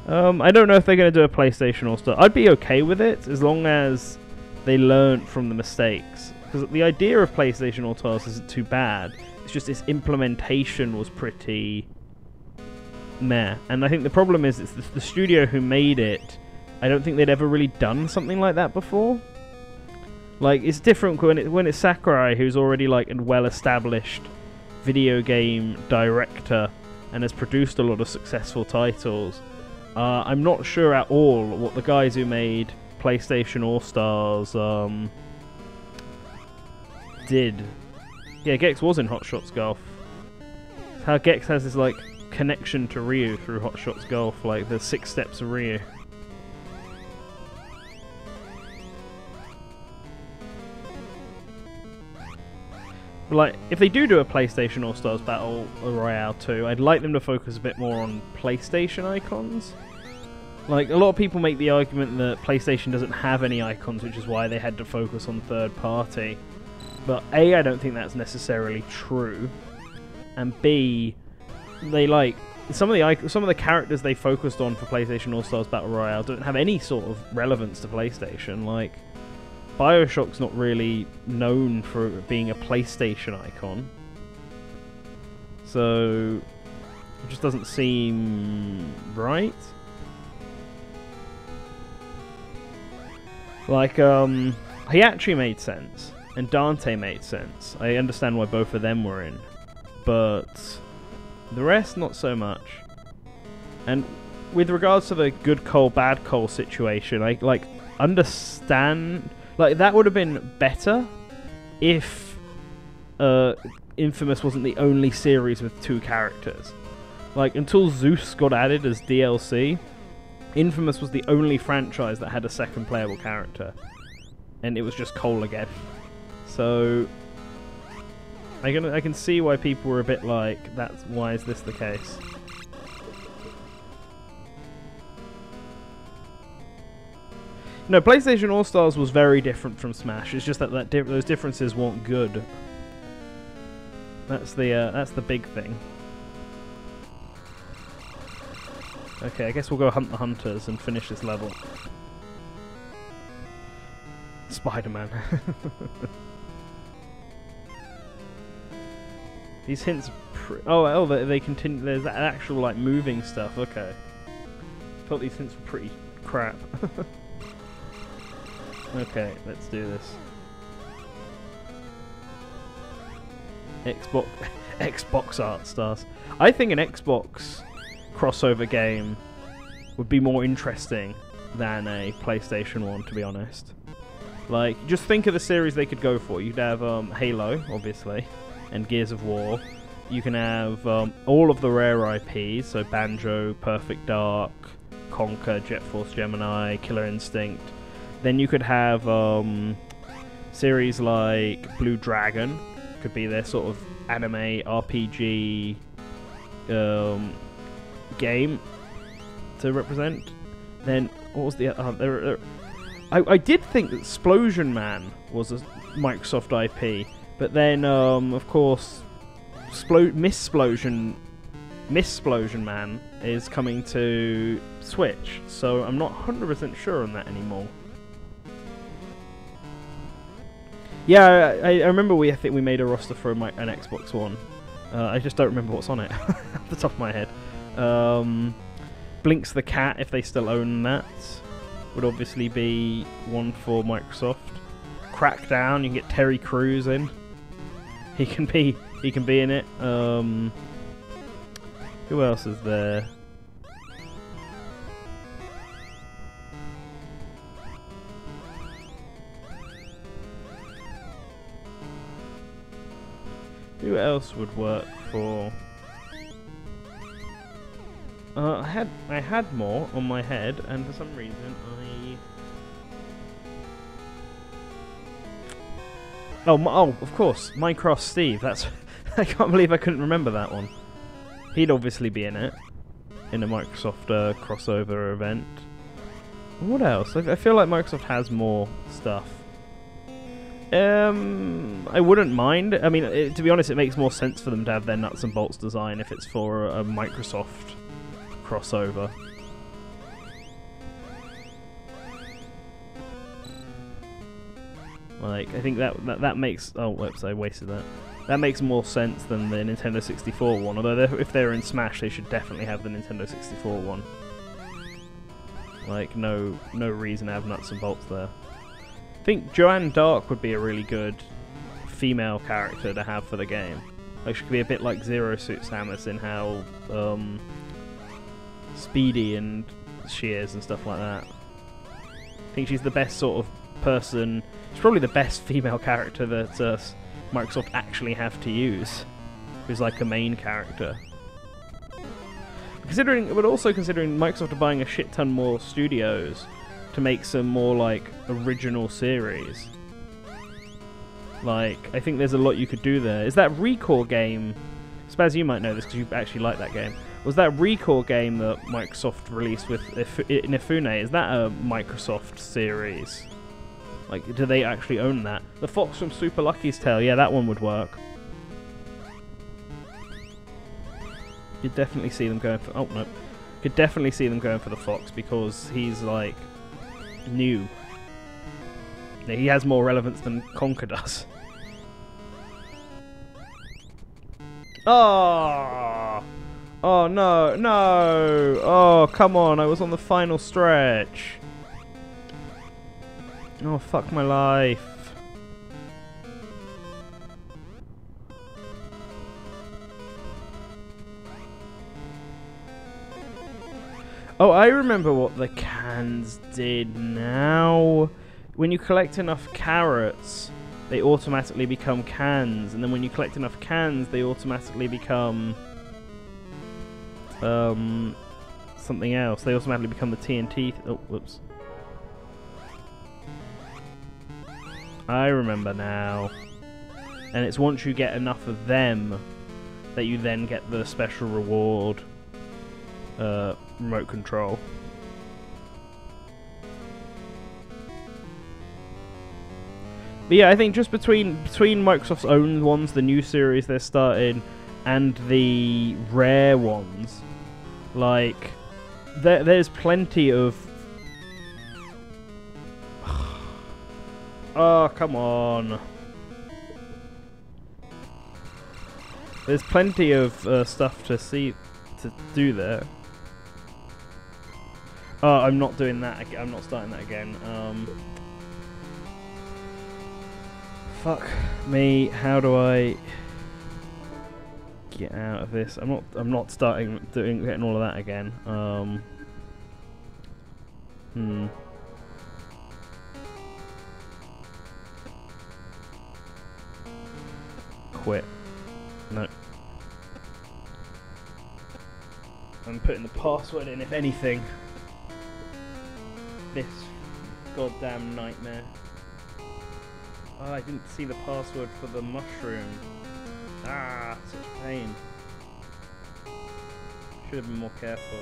I don't know if they're going to do a PlayStation All-Star. I'd be okay with it, as long as they learnt from the mistakes. Because the idea of PlayStation All-Stars isn't too bad. It's just its implementation was pretty meh. And I think the problem is it's the studio who made it. I don't think they'd ever really done something like that before. Like, it's different when it's Sakurai, who's already like a well-established video game director and has produced a lot of successful titles. I'm not sure at all what the guys who made PlayStation All-Stars did. Yeah, Gex was in Hot Shots Golf. How Gex has this like connection to Ryu through Hot Shots Golf, like the 6 steps of Ryu. But like, if they do a PlayStation All-Stars Battle Royale 2, I'd like them to focus a bit more on PlayStation icons. Like, a lot of people make the argument that PlayStation doesn't have any icons, which is why they had to focus on third party. But A, I don't think that's necessarily true. And B, they like some of the characters they focused on for PlayStation All-Stars Battle Royale don't have any sort of relevance to PlayStation. Like, BioShock's not really known for being a PlayStation icon. So it just doesn't seem right. Like, Hayachi made sense, and Dante made sense. I understand why both of them were in. But the rest, not so much. And with regards to the good coal, bad coal situation, I, like, understand... Like, that would have been better if Infamous wasn't the only series with 2 characters. Like, until Zeus got added as DLC... Infamous was the only franchise that had a second playable character. And it was just Cole again. So I can see why people were a bit like, why is this the case? No, PlayStation All-Stars was very different from Smash. It's just that those differences weren't good. That's the big thing. Okay, I guess we'll go hunt the hunters and finish this level. Spider-Man. These hints... they continue... There's that actual, like, moving stuff. Okay. I thought these hints were pretty crap. Okay, let's do this. Xbox art stars. I think an Xbox crossover game would be more interesting than a PlayStation one, to be honest. Like, just think of the series they could go for. You'd have Halo, obviously, and Gears of War. You can have all of the rare IPs, so Banjo, Perfect Dark, Conker, Jet Force Gemini, Killer Instinct. Then you could have series like Blue Dragon, could be their sort of anime RPG game to represent. Then what was the I did think that Splosion Man was a Microsoft IP, but then of course Missplosion Man is coming to Switch, so I'm not 100% sure on that anymore. Yeah, I remember I think we made a roster for an Xbox One. I just don't remember what's on it off the top of my head. Blinks the Cat, if they still own that, would obviously be one for Microsoft. Crackdown. You can get Terry Crews in. He can be in it. Who else is there? Who else would work for? I had more on my head, and for some reason Oh, of course, Minecraft Steve. That's I can't believe I couldn't remember that one. He'd obviously be in it, in a Microsoft crossover event. What else? I feel like Microsoft has more stuff. I wouldn't mind. I mean, to be honest, it makes more sense for them to have their nuts and bolts design if it's for a Microsoft crossover. Like, I think that makes... Oh, whoops, I wasted that. That makes more sense than the Nintendo 64 one, although if they're in Smash, they should definitely have the Nintendo 64 one. Like, no reason to have nuts and bolts there. I think Joanne Dark would be a really good female character to have for the game. Like, she could be a bit like Zero Suit Samus in how speedy and she is and stuff like that. I think she's the best sort of person. She's probably the best female character that Microsoft actually have to use, who's like a main character. But also considering Microsoft are buying a shit ton more studios to make some more like original series. Like, I think there's a lot you could do there. Is that Recore game? Spaz, you might know this because you actually like that game. Was that Recore game that Microsoft released with Inafune? Is that a Microsoft series? Like, do they actually own that? The Fox from Super Lucky's Tale, yeah, that one would work. You'd definitely see them going for... Oh, no. Could definitely see them going for the Fox because he's, like, new. He has more relevance than Conker does. Oh! Oh, no, no! Oh, come on, I was on the final stretch. Oh, fuck my life. Oh, I remember what the cans did now. When you collect enough carrots, they automatically become cans. And then when you collect enough cans, they automatically become... something else. They automatically become the TNT... Oh, whoops. I remember now. And it's once you get enough of them that you then get the special reward remote control. But yeah, I think just between Microsoft's own ones, the new series they're starting, and the rare ones, like there's plenty of... Oh, come on. There's plenty of stuff to do there. Oh, I'm not doing that. I'm not starting that again. Fuck me. How do I get out of this? I'm not getting all of that again. Quit. No. I'm putting the password in, if anything. This goddamn nightmare. Oh, I didn't see the password for the mushroom. Ah, such pain. Should have been more careful.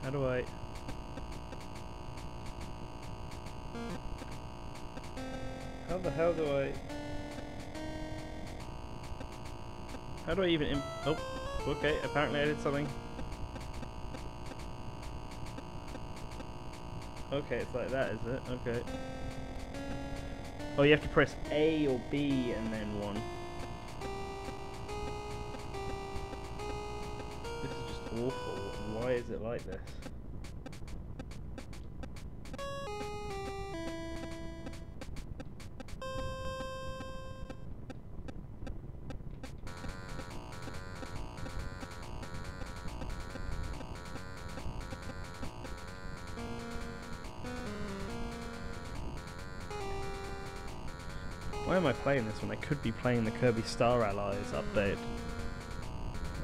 How do I... How the hell do I... How do I even... Oh, okay, apparently I did something. Okay, it's like that, is it? Okay. Oh, you have to press A or B and then 1. awful. Why is it like this? Why am I playing this when I could be playing the Kirby Star Allies update?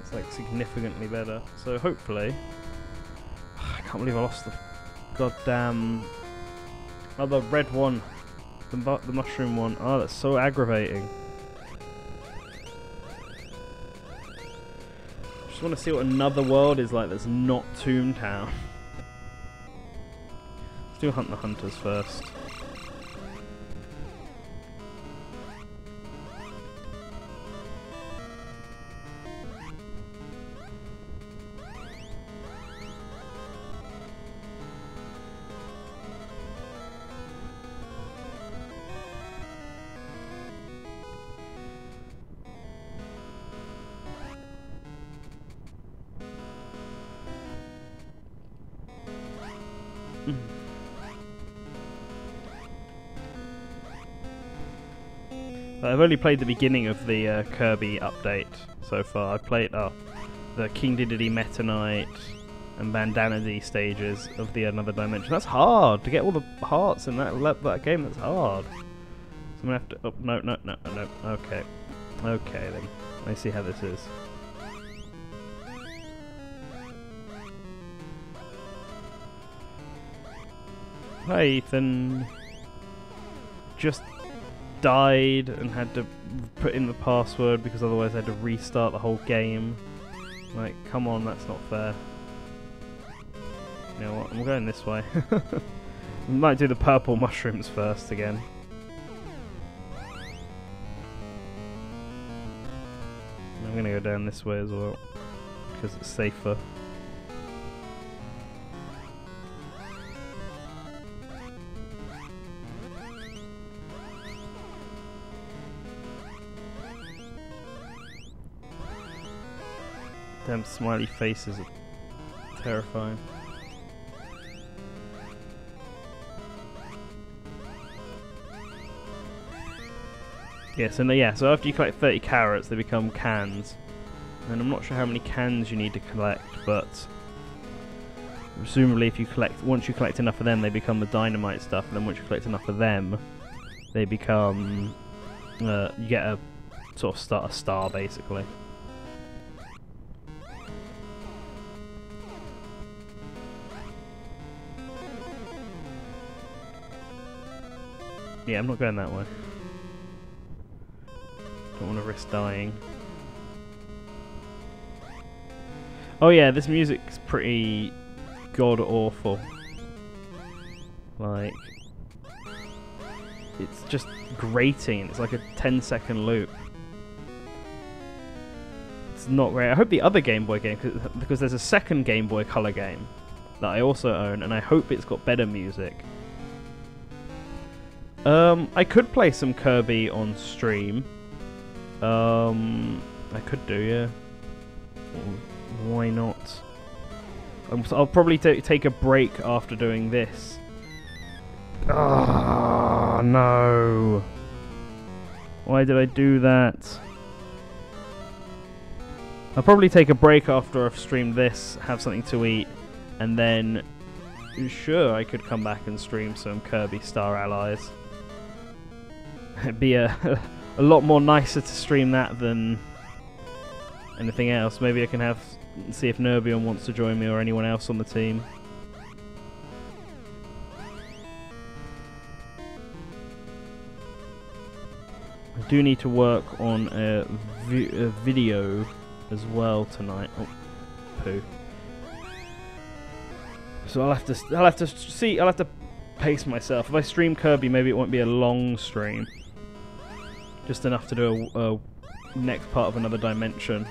It's like significantly better. So hopefully... I can't believe I lost the goddamn... Oh, the red one. The mushroom one. Oh, that's so aggravating. Just want to see what another world is like that's not Toontown. Let's do Hunt the Hunters first. I've only played the beginning of the Kirby update so far. I played the King Dedede Meta Knight and Bandana D stages of the Another Dimension. That's hard to get all the hearts in that game. That's hard. So I'm gonna have to. Oh, no. Okay, then. Let's see how this is. Hi, Ethan. Just died and had to put in the password because otherwise I had to restart the whole game. Like, come on, that's not fair. You know what, I'm going this way. We might do the purple mushrooms first again. I'm gonna go down this way as well because it's safer. Damn smiley faces are terrifying. Yeah, so after you collect 30 carrots, they become cans. And I'm not sure how many cans you need to collect, but presumably if you once you collect enough of them, they become the dynamite stuff, and then once you collect enough of them, they become, you get a sort of a star basically. Yeah, I'm not going that way. Don't want to risk dying. Oh yeah, this music's pretty god-awful. Like, it's just grating. It's like a 10-second loop. It's not great. I hope the other Game Boy game, because there's a second Game Boy Color game that I also own, and I hope it's got better music. I could play some Kirby on stream. I could do, yeah. Why not? I'll probably take a break after doing this. Ah, no. Why did I do that? I'll probably take a break after I've streamed this, have something to eat, and then, sure, I could come back and stream some Kirby Star Allies. It'd be a lot more nicer to stream that than anything else. Maybe I can see if Nerbion wants to join me or anyone else on the team. I do need to work on a video as well tonight. Oh, poo. So I'll have to pace myself. If I stream Kirby, maybe it won't be a long stream. Just enough to do a next part of Another Dimension.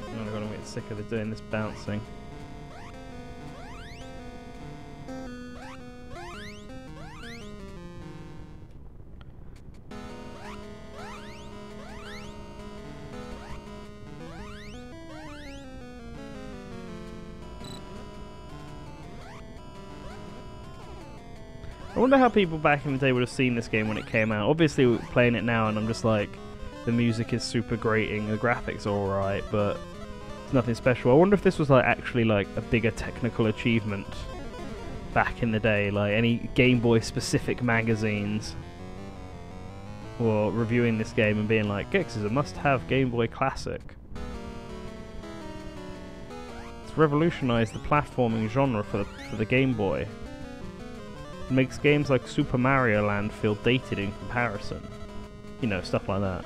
Oh my god, I'm getting sick of doing this bouncing. I wonder how people back in the day would have seen this game when it came out. Obviously, we're playing it now, and I'm just like, the music is super grating, the graphics are alright, but it's nothing special. I wonder if this was like actually like a bigger technical achievement back in the day, like any Game Boy specific magazines or reviewing this game and being like, Gex is a must-have Game Boy classic. It's revolutionized the platforming genre for the Game Boy. It makes games like Super Mario Land feel dated in comparison. You know, stuff like that.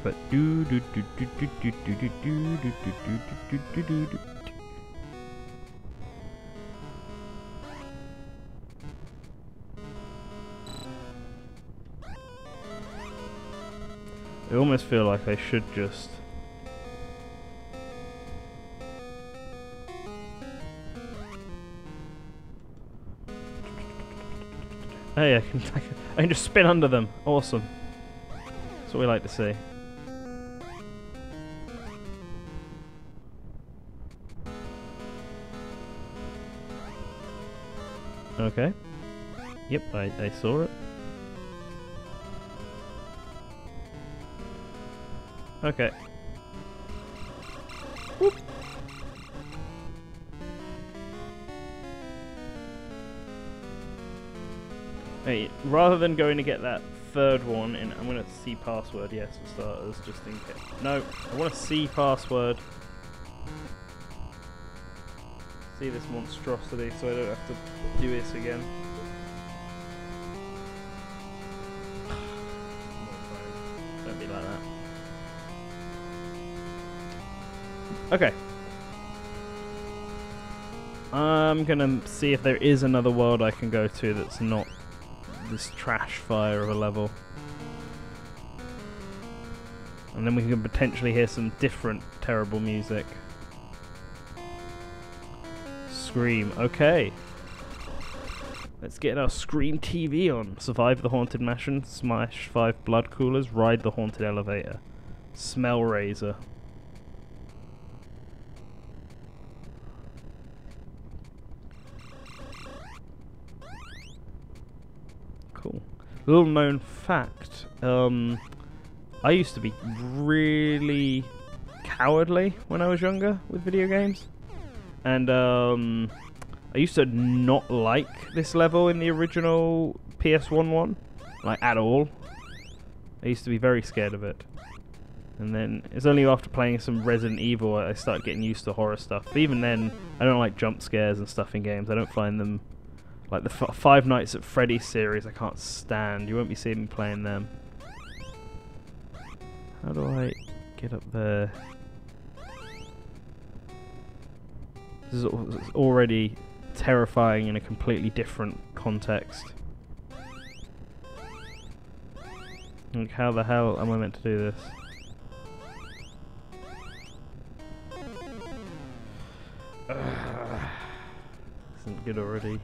But do do do do do do do do do do do do do do. I almost feel like I should just hey, I can just spin under them. Awesome. That's what we like to see. Okay. Yep, I saw it. Okay. Whoop. Hey, rather than going to get that third one, and I'm going to see password, yes, for starters, just in case. No, I want to see password. See this monstrosity so I don't have to do this again. Don't be like that. Okay. I'm gonna see if there is another world I can go to that's not this trash fire of a level. And then we can potentially hear some different terrible music. Scream, okay. Let's get our Scream TV on. Survive the haunted mansion, smash 5 blood coolers, ride the haunted elevator. Smell razor. Cool. Little known fact, I used to be really cowardly when I was younger with video games. And I used to not like this level in the original PS1 one, like at all. I used to be very scared of it. And then it's only after playing some Resident Evil I started getting used to horror stuff. But even then, I don't like jump scares and stuff in games. I don't find them, like the Five Nights at Freddy's series, I can't stand. You won't be seeing me playing them. How do I get up there? This is already terrifying in a completely different context. Like, how the hell am I meant to do this? This isn't good already.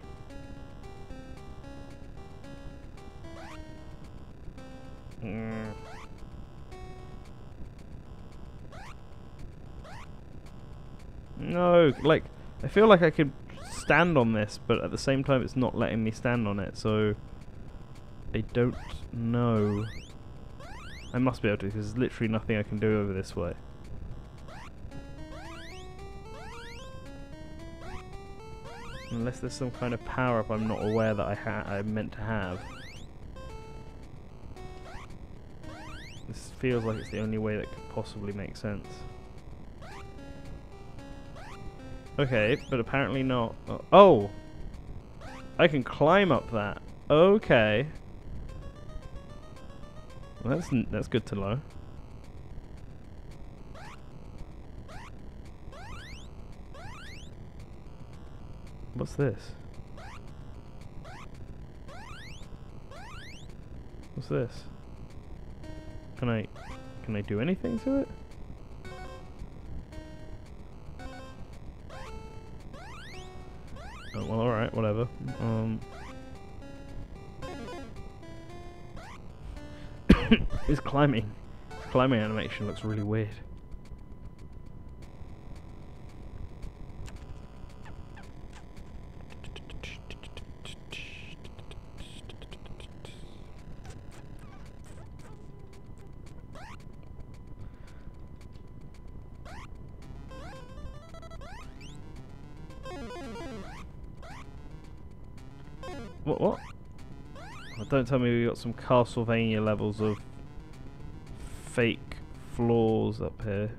No, like, I feel like I could stand on this, but at the same time it's not letting me stand on it, so I don't know. I must be able to, because there's literally nothing I can do over this way. Unless there's some kind of power-up I'm not aware that I'm meant to have. This feels like it's the only way that could possibly make sense. Okay, but apparently not. Oh! I can climb up that. Okay. Well, that's good to know. What's this? What's this? Can I do anything to it? Oh, well, alright, whatever. His climbing animation looks really weird. What? Oh, don't tell me we got some Castlevania levels of fake floors up here.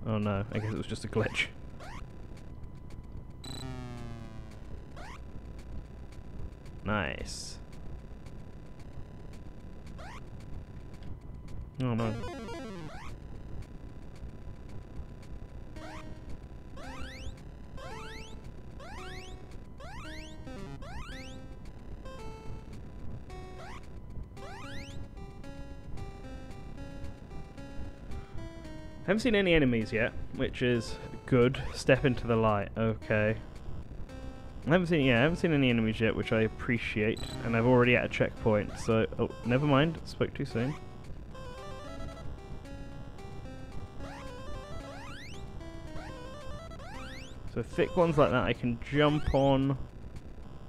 Oh no, I guess it was just a glitch. Nice. Oh no. I haven't seen any enemies yet, which is good. Step into the light. Okay. I haven't seen any enemies yet, which I appreciate, and I've already at a checkpoint. So, oh, never mind. Spoke too soon. So thick ones like that I can jump on.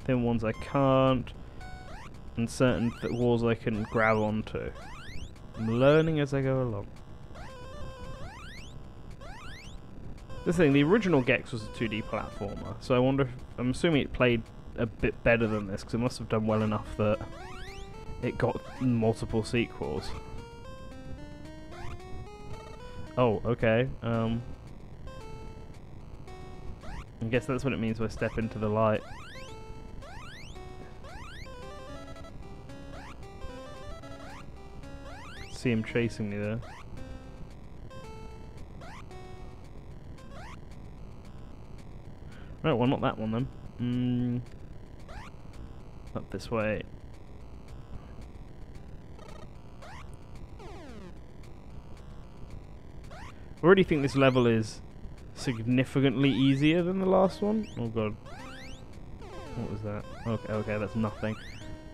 Thin ones I can't, and certain walls I can grab onto. I'm learning as I go along. The thing, the original Gex was a 2D platformer, so I wonder if, I'm assuming it played a bit better than this, because it must have done well enough that it got multiple sequels. Oh, okay, I guess that's what it means by step into the light. See him chasing me there. Right, well, not that one then. Up this way. I already think this level is significantly easier than the last one. Oh god. What was that? Okay, okay, that's nothing.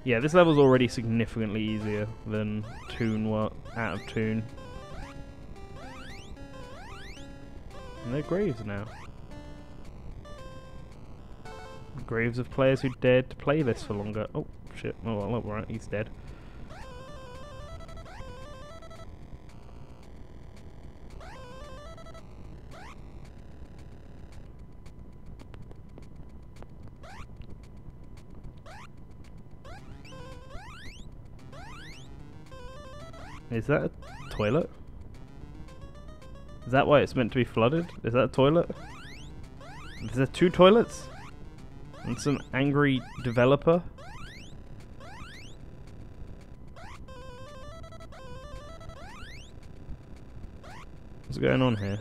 Yeah, this level's already significantly easier than Toon, out of Toon. And they're graves now. Graves of players who dared to play this for longer. Oh, shit. Oh, well, alright, he's dead. Is that a toilet? Is that why it's meant to be flooded? Is that a toilet? Is there 2 toilets? And some angry developer? What's going on here?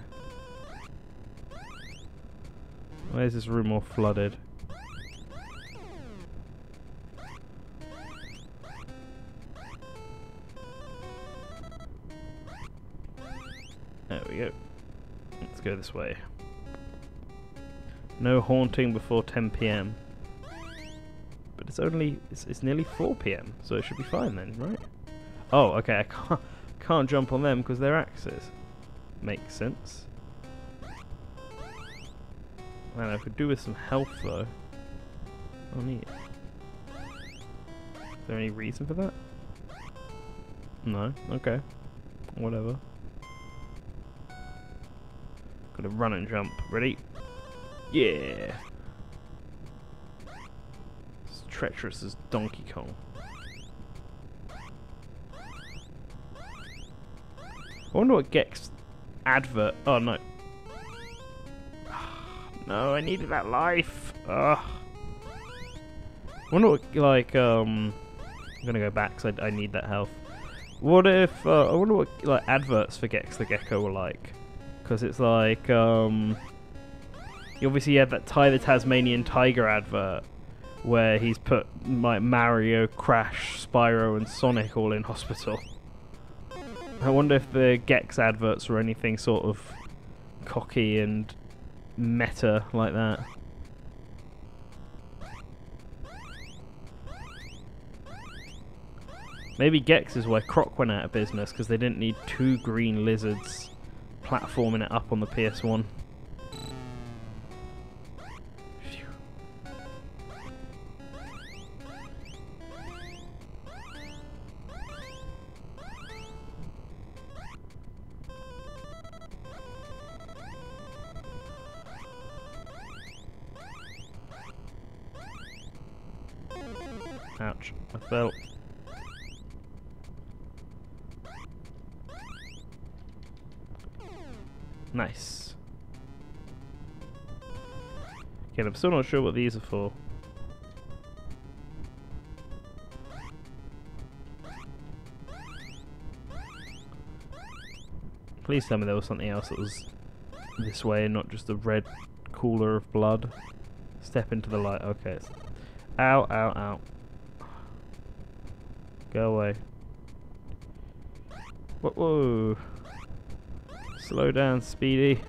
Why is this room all flooded? There we go. Let's go this way. No haunting before 10 PM. But it's only it's nearly 4 PM, so it should be fine then, right? Oh, okay. I can't jump on them because they're axes. Makes sense. Man, I could do with some health though. Oh, neat. Is there any reason for that? No. Okay. Whatever. Gotta run and jump. Ready? Yeah. As treacherous as Donkey Kong. I wonder what Gex advert. Oh no. No, I needed that life. Ugh. I wonder what, like, I'm gonna go back because I need that health. What if, I wonder what, like, adverts for Gex the Gecko were like. Because it's like, you obviously had that Ty the Tasmanian Tiger advert where he's put like Mario, Crash, Spyro and Sonic all in hospital. I wonder if the Gex adverts were anything sort of cocky and meta like that. Maybe Gex is why Croc went out of business, because they didn't need 2 green lizards platforming it up on the PS1. Phew. Ouch, I fell. Nice. Again, I'm still not sure what these are for. Please tell me there was something else that was this way and not just a red cooler of blood. Step into the light. Okay. Ow, ow, ow. Go away. Whoa. Slow down, Speedy.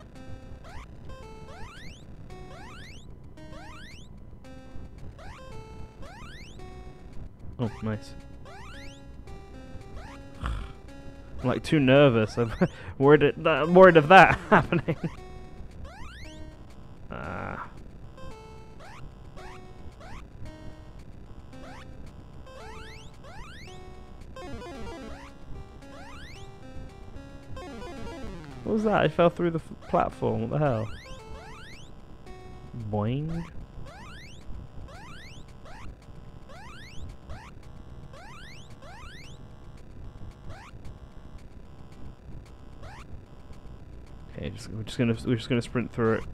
Oh, nice. I'm like too nervous. I'm worried of that happening. Ah. What was that? I fell through the platform. What the hell? Boing. Okay, we're just gonna sprint through it.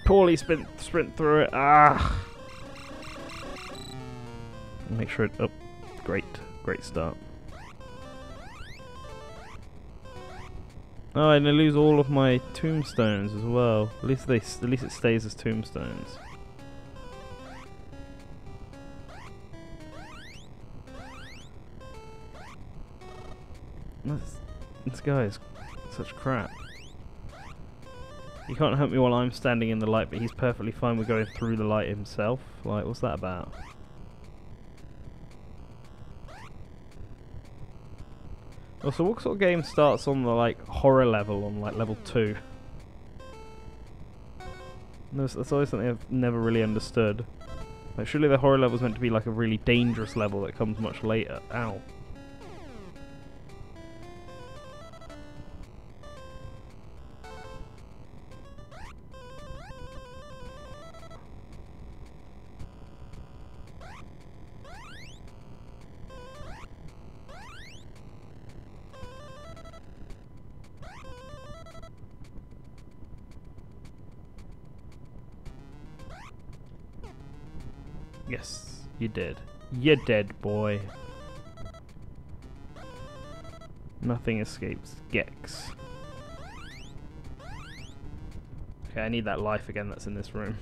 Poorly sprint through it. Ah. Make sure it. Oh, great start. Oh, and I lose all of my tombstones as well. At least it stays as tombstones. This guy is such crap. He can't help me while I'm standing in the light, but he's perfectly fine with going through the light himself. Like, what's that about? Also, what sort of game starts on the like horror level on like level 2? That's always something I've never really understood. Like, surely the horror level is meant to be like a really dangerous level that comes much later. Ow. Yes, you did. You're dead, boy. Nothing escapes Gex. Okay, I need that life again that's in this room.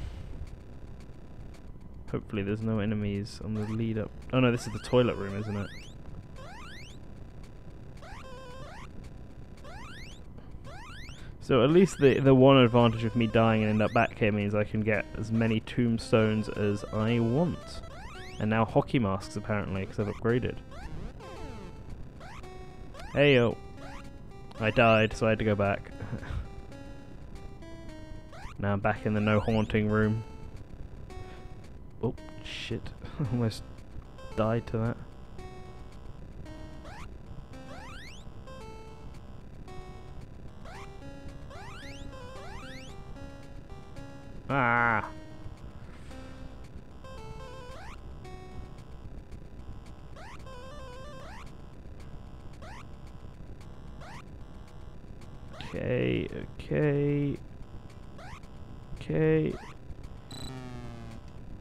Hopefully there's no enemies on the lead up. Oh no, this is the toilet room, isn't it? So at least the one advantage of me dying and end up back here means I can get as many tombstones as I want. And now hockey masks apparently, because I've upgraded. Hey yo. I died, so I had to go back. Now I'm back in the no haunting room. Oh, shit. Almost died to that. Ah. Okay.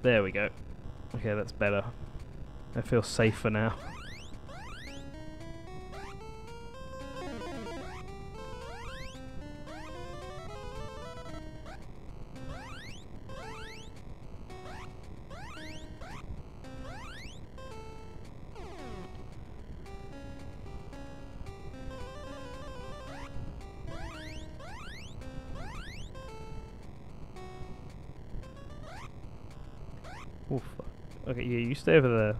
There we go. Okay, that's better. I feel safer now. Oof. Okay, yeah, you stay over there.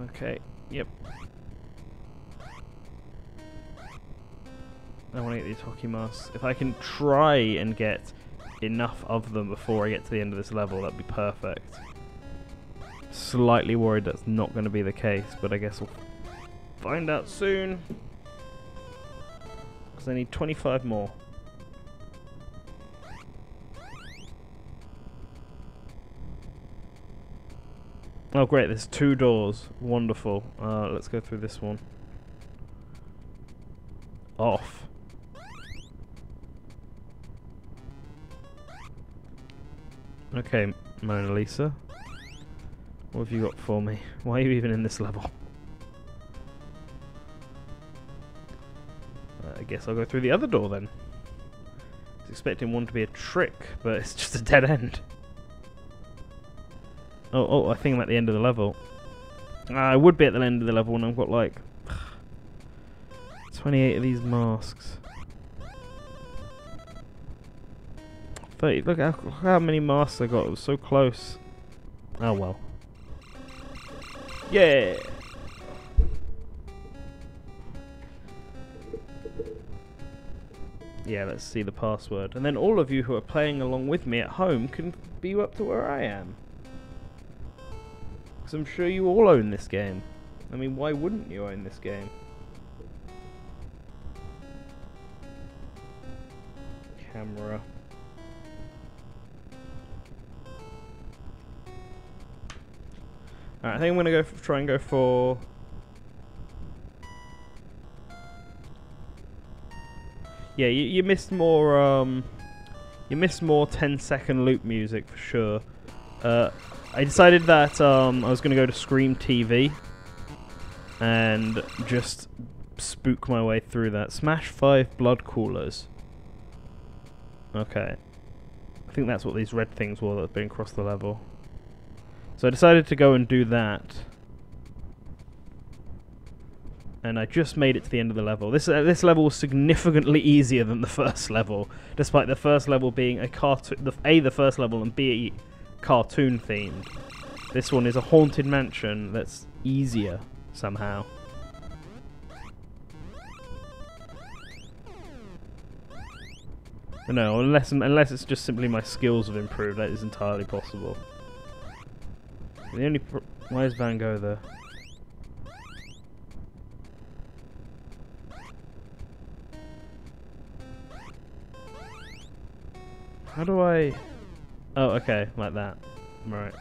Okay, yep. I want to get these hockey masks. If I can try and get enough of them before I get to the end of this level, that'd be perfect. Slightly worried that's not going to be the case, but I guess we'll find out soon. Because I need 25 more. Oh great, there's 2 doors. Wonderful. Let's go through this one. Off. Okay, Mona Lisa. What have you got for me? Why are you even in this level? I guess I'll go through the other door then. I was expecting one to be a trick, but it's just a dead end. Oh, I think I'm at the end of the level. I would be at the end of the level when I've got like 28 of these masks. 30, look how many masks I got, it was so close. Oh well. Yeah! Yeah, let's see the password. And then all of you who are playing along with me at home can be up to where I am. Because I'm sure you all own this game. I mean, why wouldn't you own this game? Camera. Alright, I think I'm gonna go try and go for... Yeah, you missed more, you missed more 10-second loop music for sure. I decided that I was going to go to Scream TV and just spook my way through that. Smash 5 blood coolers. Okay. I think that's what these red things were that have been across the level. So I decided to go and do that. And I just made it to the end of the level. This level was significantly easier than the first level, despite the first level being a cartoon. The first level and B, cartoon themed. This one is a haunted mansion that's easier somehow. But no, unless it's just simply my skills have improved, that is entirely possible. The only why is Van Gogh there? How do I... Oh, okay, like that. Right.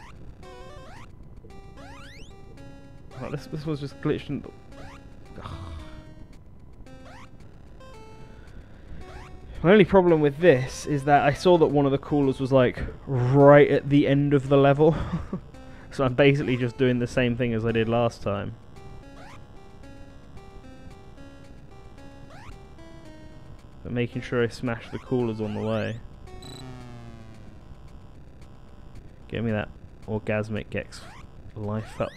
Oh, this was just glitched in... My only problem with this is that I saw that one of the coolers was like right at the end of the level. So I'm basically just doing the same thing as I did last time. But making sure I smash the coolers on the way. Get me that orgasmic Gex life up.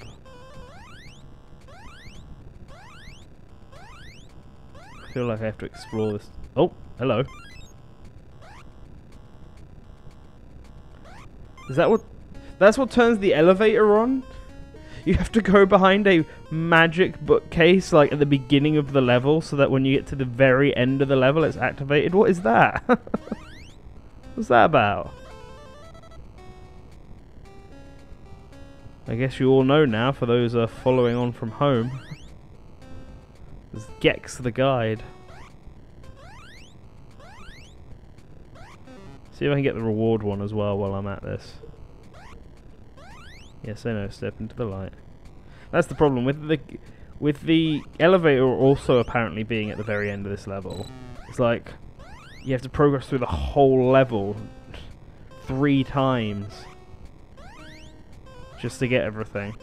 I feel like I have to explore this. Oh, hello. Is that what... That's what turns the elevator on? You have to go behind a magic bookcase like at the beginning of the level so that when you get to the very end of the level it's activated? What is that? What's that about? I guess you all know now, for those following on from home. There's Gex the guide. See if I can get the reward one as well while I'm at this. Yes, I know, step into the light. That's the problem with the elevator also apparently being at the very end of this level. It's like you have to progress through the whole level 3 times. Just to get everything.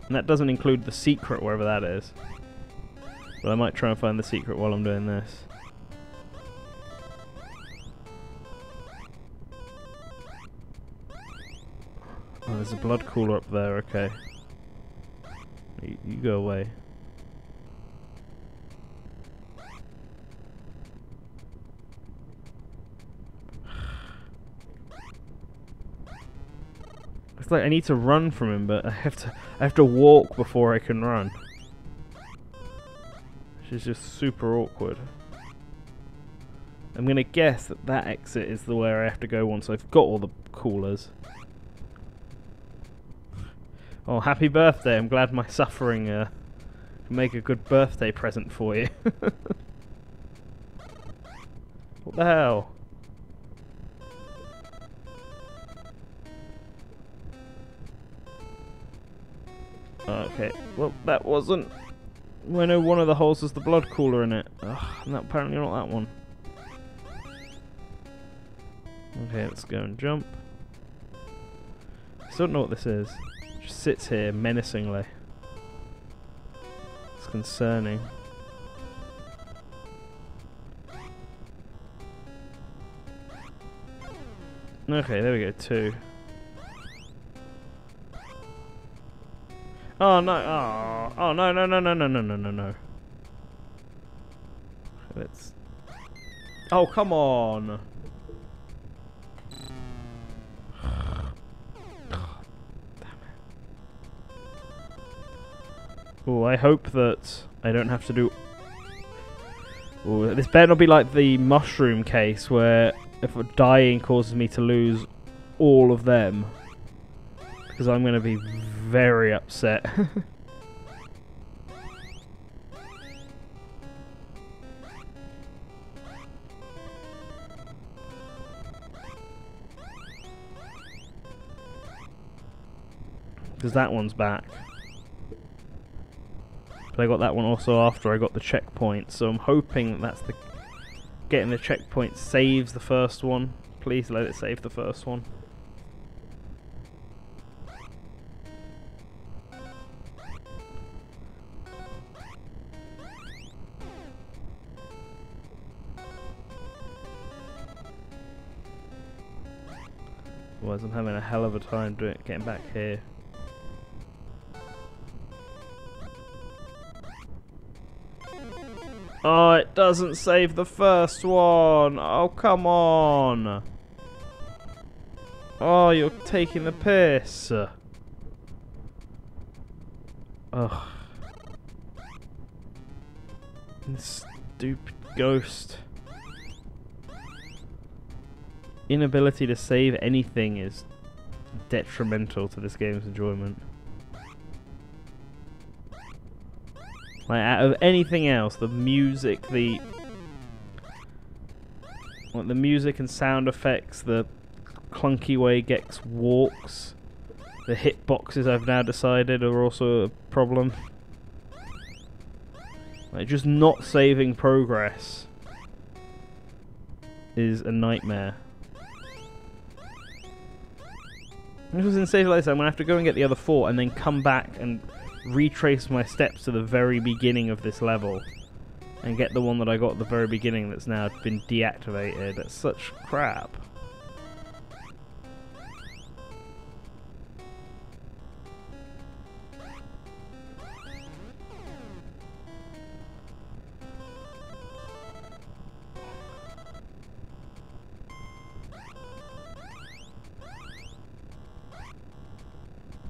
And that doesn't include the secret, wherever that is. But I might try and find the secret while I'm doing this. Oh, there's a blood cooler up there, okay. You go away. like I need to run from him, but I have to walk before I can run. Which is just super awkward. I'm gonna guess that that exit is the way I have to go once I've got all the coolers. Oh, happy birthday! I'm glad my suffering can make a good birthday present for you. What the hell? Okay, well that wasn't... I know one of the holes has the blood cooler in it. Ugh, and that, apparently not that one. Okay, let's go and jump. Still don't know what this is. It just sits here menacingly. It's concerning. Okay, there we go, 2. Oh no! Oh no! No! No! No! No! No! No! No! No! Let's. Oh come on! Oh, I hope that I don't have to do. Ooh, this better not be like the mushroom case where if dying causes me to lose all of them. Because I'm going to be very upset. Because that one's back. But I got that one also after I got the checkpoint, so I'm hoping that that's the... Getting the checkpoint saves the first one. Please let it save the first one. Otherwise I'm having a hell of a time getting back here. Oh, it doesn't save the first one! Oh, come on! Oh, you're taking the piss! Ugh. Stupid ghost. Inability to save anything is detrimental to this game's enjoyment. Like, out of anything else, the music, the music and sound effects, the clunky way Gex walks, the hitboxes I've now decided are also a problem. Like, just not saving progress is a nightmare. This was in Save Like This, I'm going to have to go and get the other 4 and then come back and retrace my steps to the very beginning of this level and get the one that I got at the very beginning that's now been deactivated. That's such crap.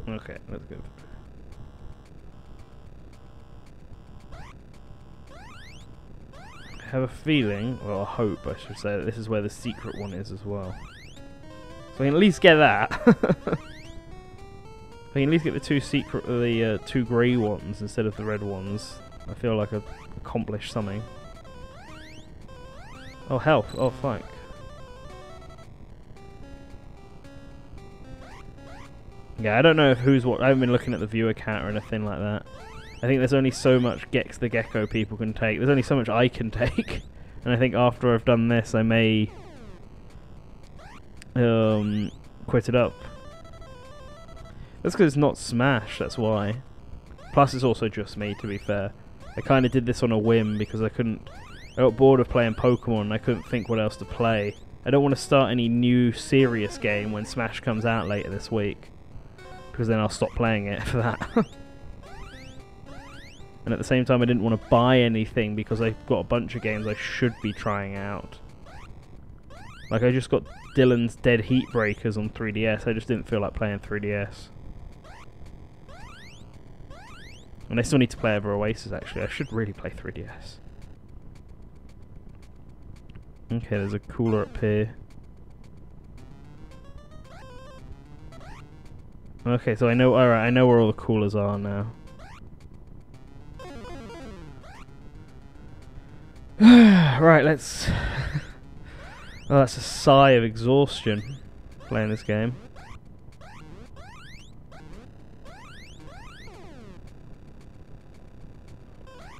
Okay, let's go. I have a feeling, well, I hope I should say, that this is where the secret one is as well. So I can at least get that. I can at least get the 2 grey ones instead of the red ones. I feel like I've accomplished something. Oh, health. Oh, fuck. Yeah, I don't know who's what. I haven't been looking at the viewer count or anything like that. I think there's only so much Gex the Gecko people can take. There's only so much I can take. And I think after I've done this, I may quit it up. That's because it's not Smash, that's why. Plus it's also just me, to be fair. I kind of did this on a whim because I got bored of playing Pokemon and I couldn't think what else to play. I don't want to start any new serious game when Smash comes out later this week. Because then I'll stop playing it for that. And at the same time I didn't want to buy anything because I've got a bunch of games I should be trying out. Like, I just got Dylan's Dead Heat Breakers on 3DS. I just didn't feel like playing 3DS. And I still need to play over Oasis, actually. I should really play 3DS. Okay, there's a cooler up here. Okay, so I know, alright, I know where all the coolers are now. Right, let's... Oh, that's a sigh of exhaustion, playing this game.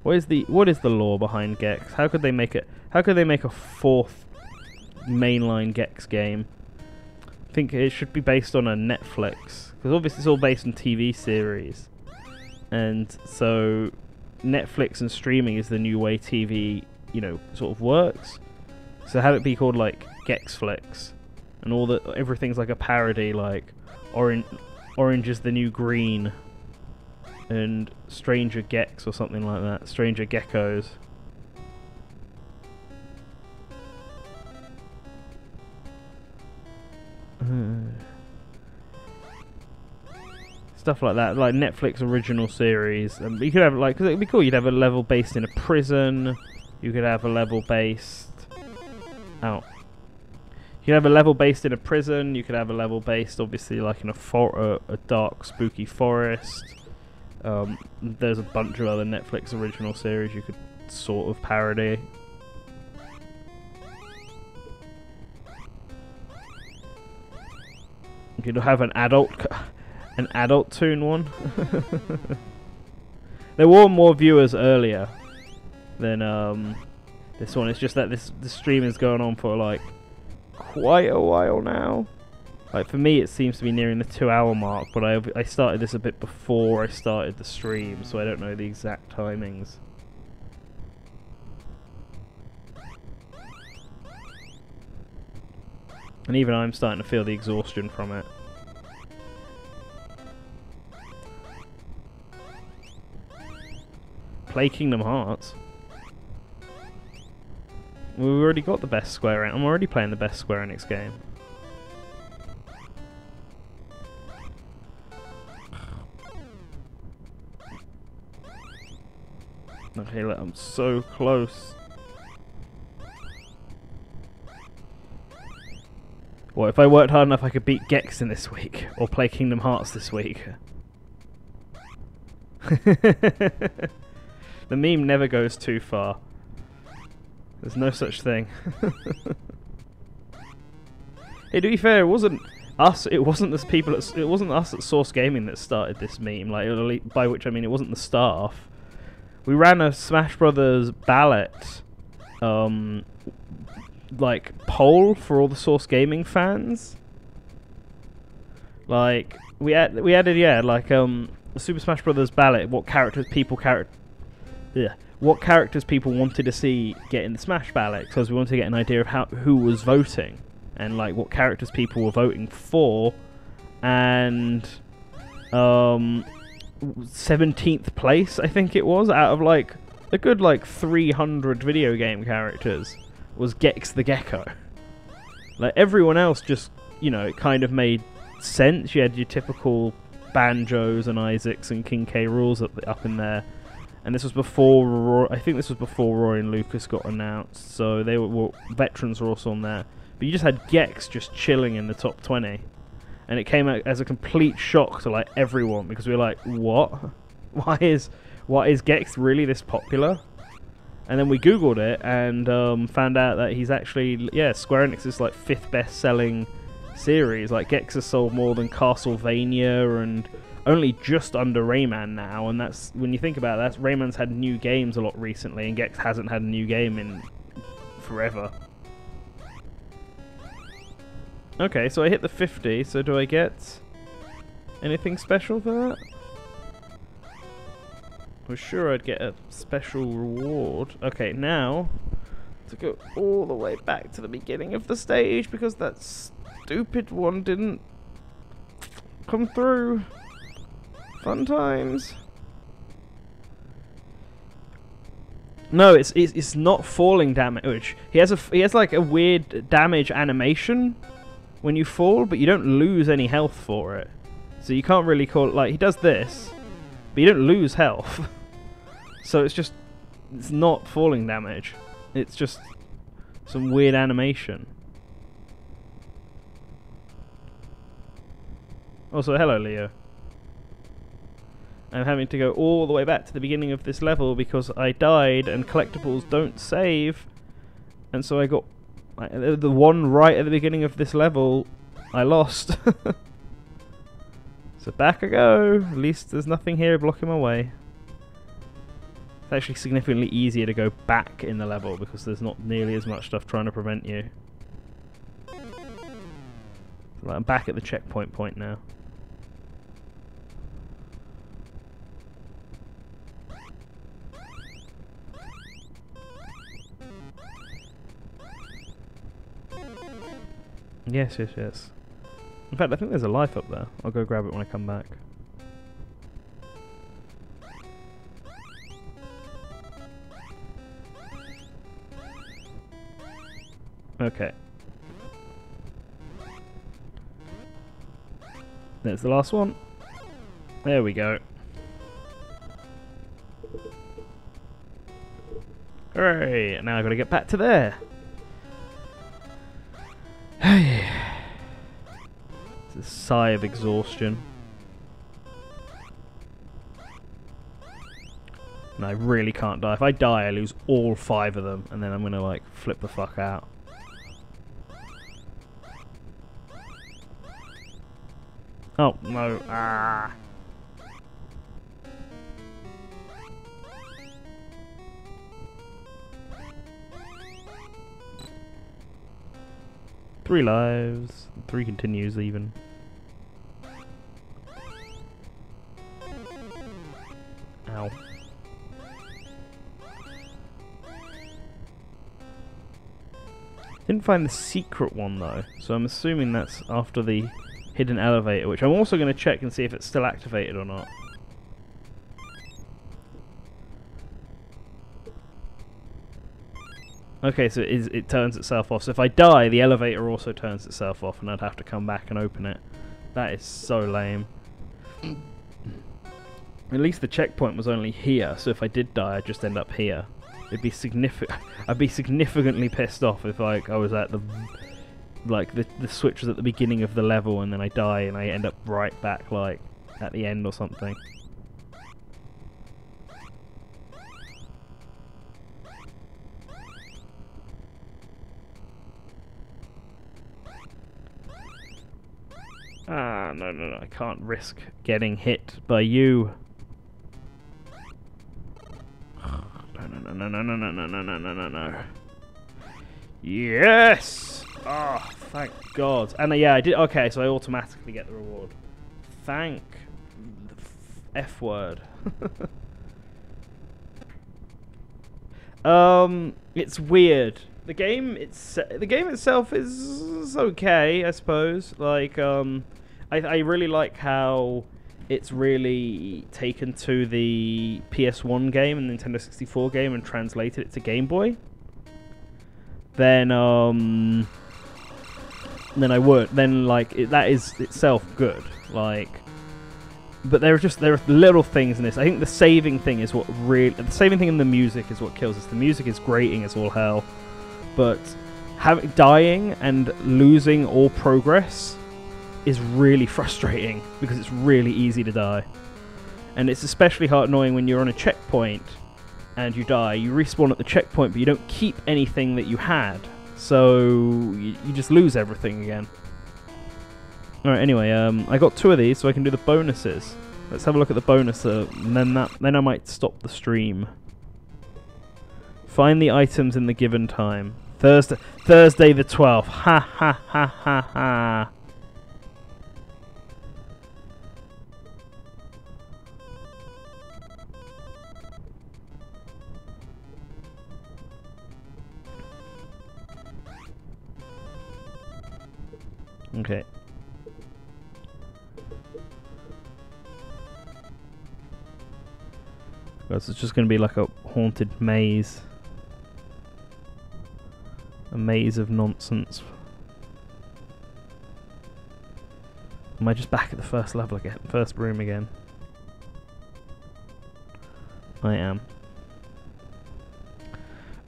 What is the lore behind Gex? How could they make it? How could they make a fourth mainline Gex game? I think it should be based on a Netflix, because obviously it's all based on TV series, and so Netflix and streaming is the new way TV, you know, sort of works. So have it be called like Gexflix, and everything's like a parody, like Orange is the New Green, and Stranger Gex or something like that. Stranger Geckos. Stuff like that, like Netflix original series. And you could have, like, because it'd be cool. You'd have a level based in a prison. You could have a level based. You could have a level based in a prison. You could have a level based, obviously, like in a dark, spooky forest. There's a bunch of other Netflix original series you could sort of parody. You could have an adult Toon one. There were more viewers earlier than this one. It's just that this stream is going on for like quite a while now. Like, for me, it seems to be nearing the 2-hour mark, but I started this a bit before I started the stream, so I don't know the exact timings. And even I'm starting to feel the exhaustion from it. Play Kingdom Hearts. We've already got the best Square Enix. I'm already playing the best Square Enix game. Okay, look, I'm so close. Well, if I worked hard enough, I could beat Gex in this week, or play Kingdom Hearts this week. The meme never goes too far. There's no such thing. Hey, to be fair, it wasn't us. It wasn't the people. It wasn't us at Source Gaming that started this meme. Like, by which I mean, it wasn't the staff. We ran a Smash Brothers ballot, like, poll for all the Source Gaming fans. Like, we added, yeah, like, the Super Smash Brothers ballot. What characters people wanted to see get in the Smash ballot, because we wanted to get an idea of who was voting, and like what characters people were voting for, and 17th place, I think it was, out of like a good like 300 video game characters, was Gex the Gecko. Like, everyone else just, you know, it kind of made sense. You had your typical Banjos and Isaacs and King K. Rool's up in there. And this was before, I think this was before Roy and Lucas got announced, so they were veterans were also on there. But you just had Gex just chilling in the top 20. And it came out as a complete shock to like everyone, because we were like, what? Why is Gex really this popular? And then we googled it and found out that he's actually, yeah, Square Enix's like 5th best selling series. Like, Gex has sold more than Castlevania and only just under Rayman now, and that's, when you think about that, Rayman's had new games a lot recently, and Gex hasn't had a new game in forever. Okay, so I hit the 50, so do I get anything special for that? I was sure I'd get a special reward. Okay, now to go all the way back to the beginning of the stage, because that stupid one didn't come through. Fun times. No, it's not falling damage. He has like a weird damage animation when you fall, but you don't lose any health for it. So you can't really call it, like, he does this, but you don't lose health. So it's not falling damage. It's just some weird animation. Also, hello, Leo. I'm having to go all the way back to the beginning of this level because I died and collectibles don't save. And so I got the one right at the beginning of this level I lost. So back I go. At least there's nothing here blocking my way. It's actually significantly easier to go back in the level because there's not nearly as much stuff trying to prevent you. So I'm back at the checkpoint point now. Yes, yes, yes. In fact, I think there's a life up there. I'll go grab it when I come back. Okay. There's the last one. There we go. Hooray! Now I've got to get back to there. It's a sigh of exhaustion. And I really can't die. If I die, I lose all 5 of them, and then I'm gonna like flip the fuck out. Oh no! Ah! Three lives. 3 continues even. Ow. Didn't find the secret one though, so I'm assuming that's after the hidden elevator, which I'm also going to check and see if it's still activated or not. Okay, so it turns itself off. So if I die, the elevator also turns itself off, and I'd have to come back and open it. That is so lame. At least the checkpoint was only here, so if I did die, I'd just end up here. It'd be significant. I'd be significantly pissed off if like I was at the switch was at the beginning of the level, and then I die, and I end up right back like at the end or something. Ah, no, no, no, I can't risk getting hit by you. No, no, no, no, no, no, no, no, no, no, no, no. Yes! Oh, thank God. And yeah, I did. Okay, so I automatically get the reward. Thank the F word. It's weird. The game itself is okay, I suppose. Like, I really like how it's really taken to the PS1 game and Nintendo 64 game and translated it to Game Boy. Then I would. Then like that is itself good. Like, but there are little things in this. I think the saving thing is what really. The saving thing in the music is what kills us. The music is grating as all hell, but dying and losing all progress is really frustrating because it's really easy to die, and it's especially annoying when you're on a checkpoint and you die. You respawn at the checkpoint, but you don't keep anything that you had, so you just lose everything again. Alright, anyway, I got 2 of these, so I can do the bonuses. Let's have a look at the bonus, and then I might stop the stream. Find the items in the given time. Thursday the 12th. Ha ha ha ha ha. Okay. Because it's just going to be like a haunted maze. A maze of nonsense. Am I just back at the first level again? First room again? I am.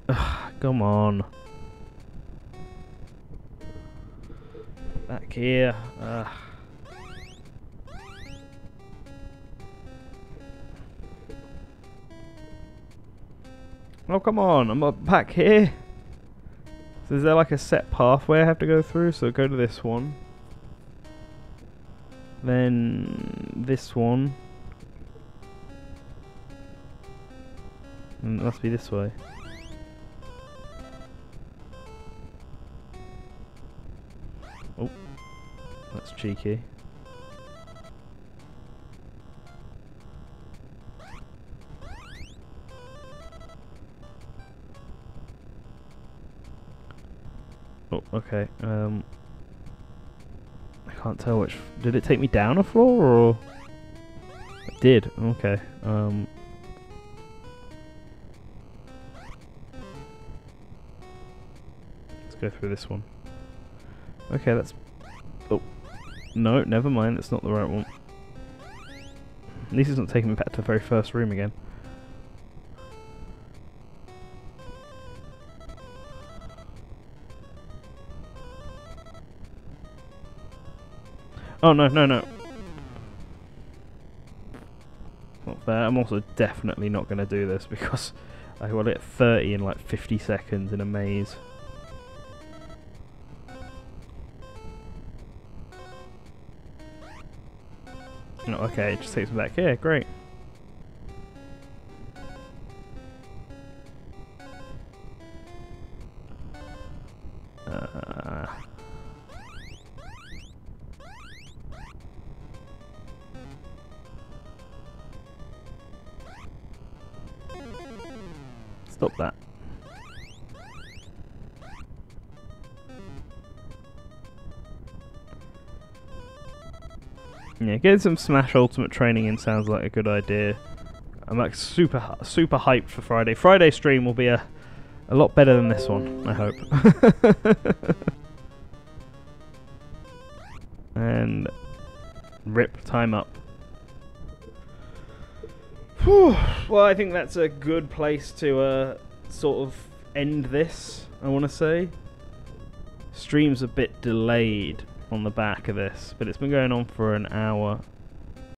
Ugh, come on. Back here. Ugh. Oh, come on. I'm up back here. So is there like a set pathway I have to go through? So go to this one. Then this one. And it must be this way. Oh, that's cheeky. Oh, okay. I can't tell which. Did it take me down a floor or? It did. Okay. Let's go through this one. Okay, that's. Oh, no, never mind. That's not the right one. At least it's not taking me back to the very first room again. Oh, no, no, no. Not fair. I'm also definitely not going to do this because I will hit 30 in like 50 seconds in a maze. No, okay, it just takes me back here. Great. Stop that. Yeah, getting some Smash Ultimate training in sounds like a good idea. I'm like super hyped for Friday. Friday stream will be a lot better than this one, I hope. And rip time up. Whew. Well, I think that's a good place to sort of end this, I want to say. Stream's a bit delayed on the back of this, but it's been going on for an hour,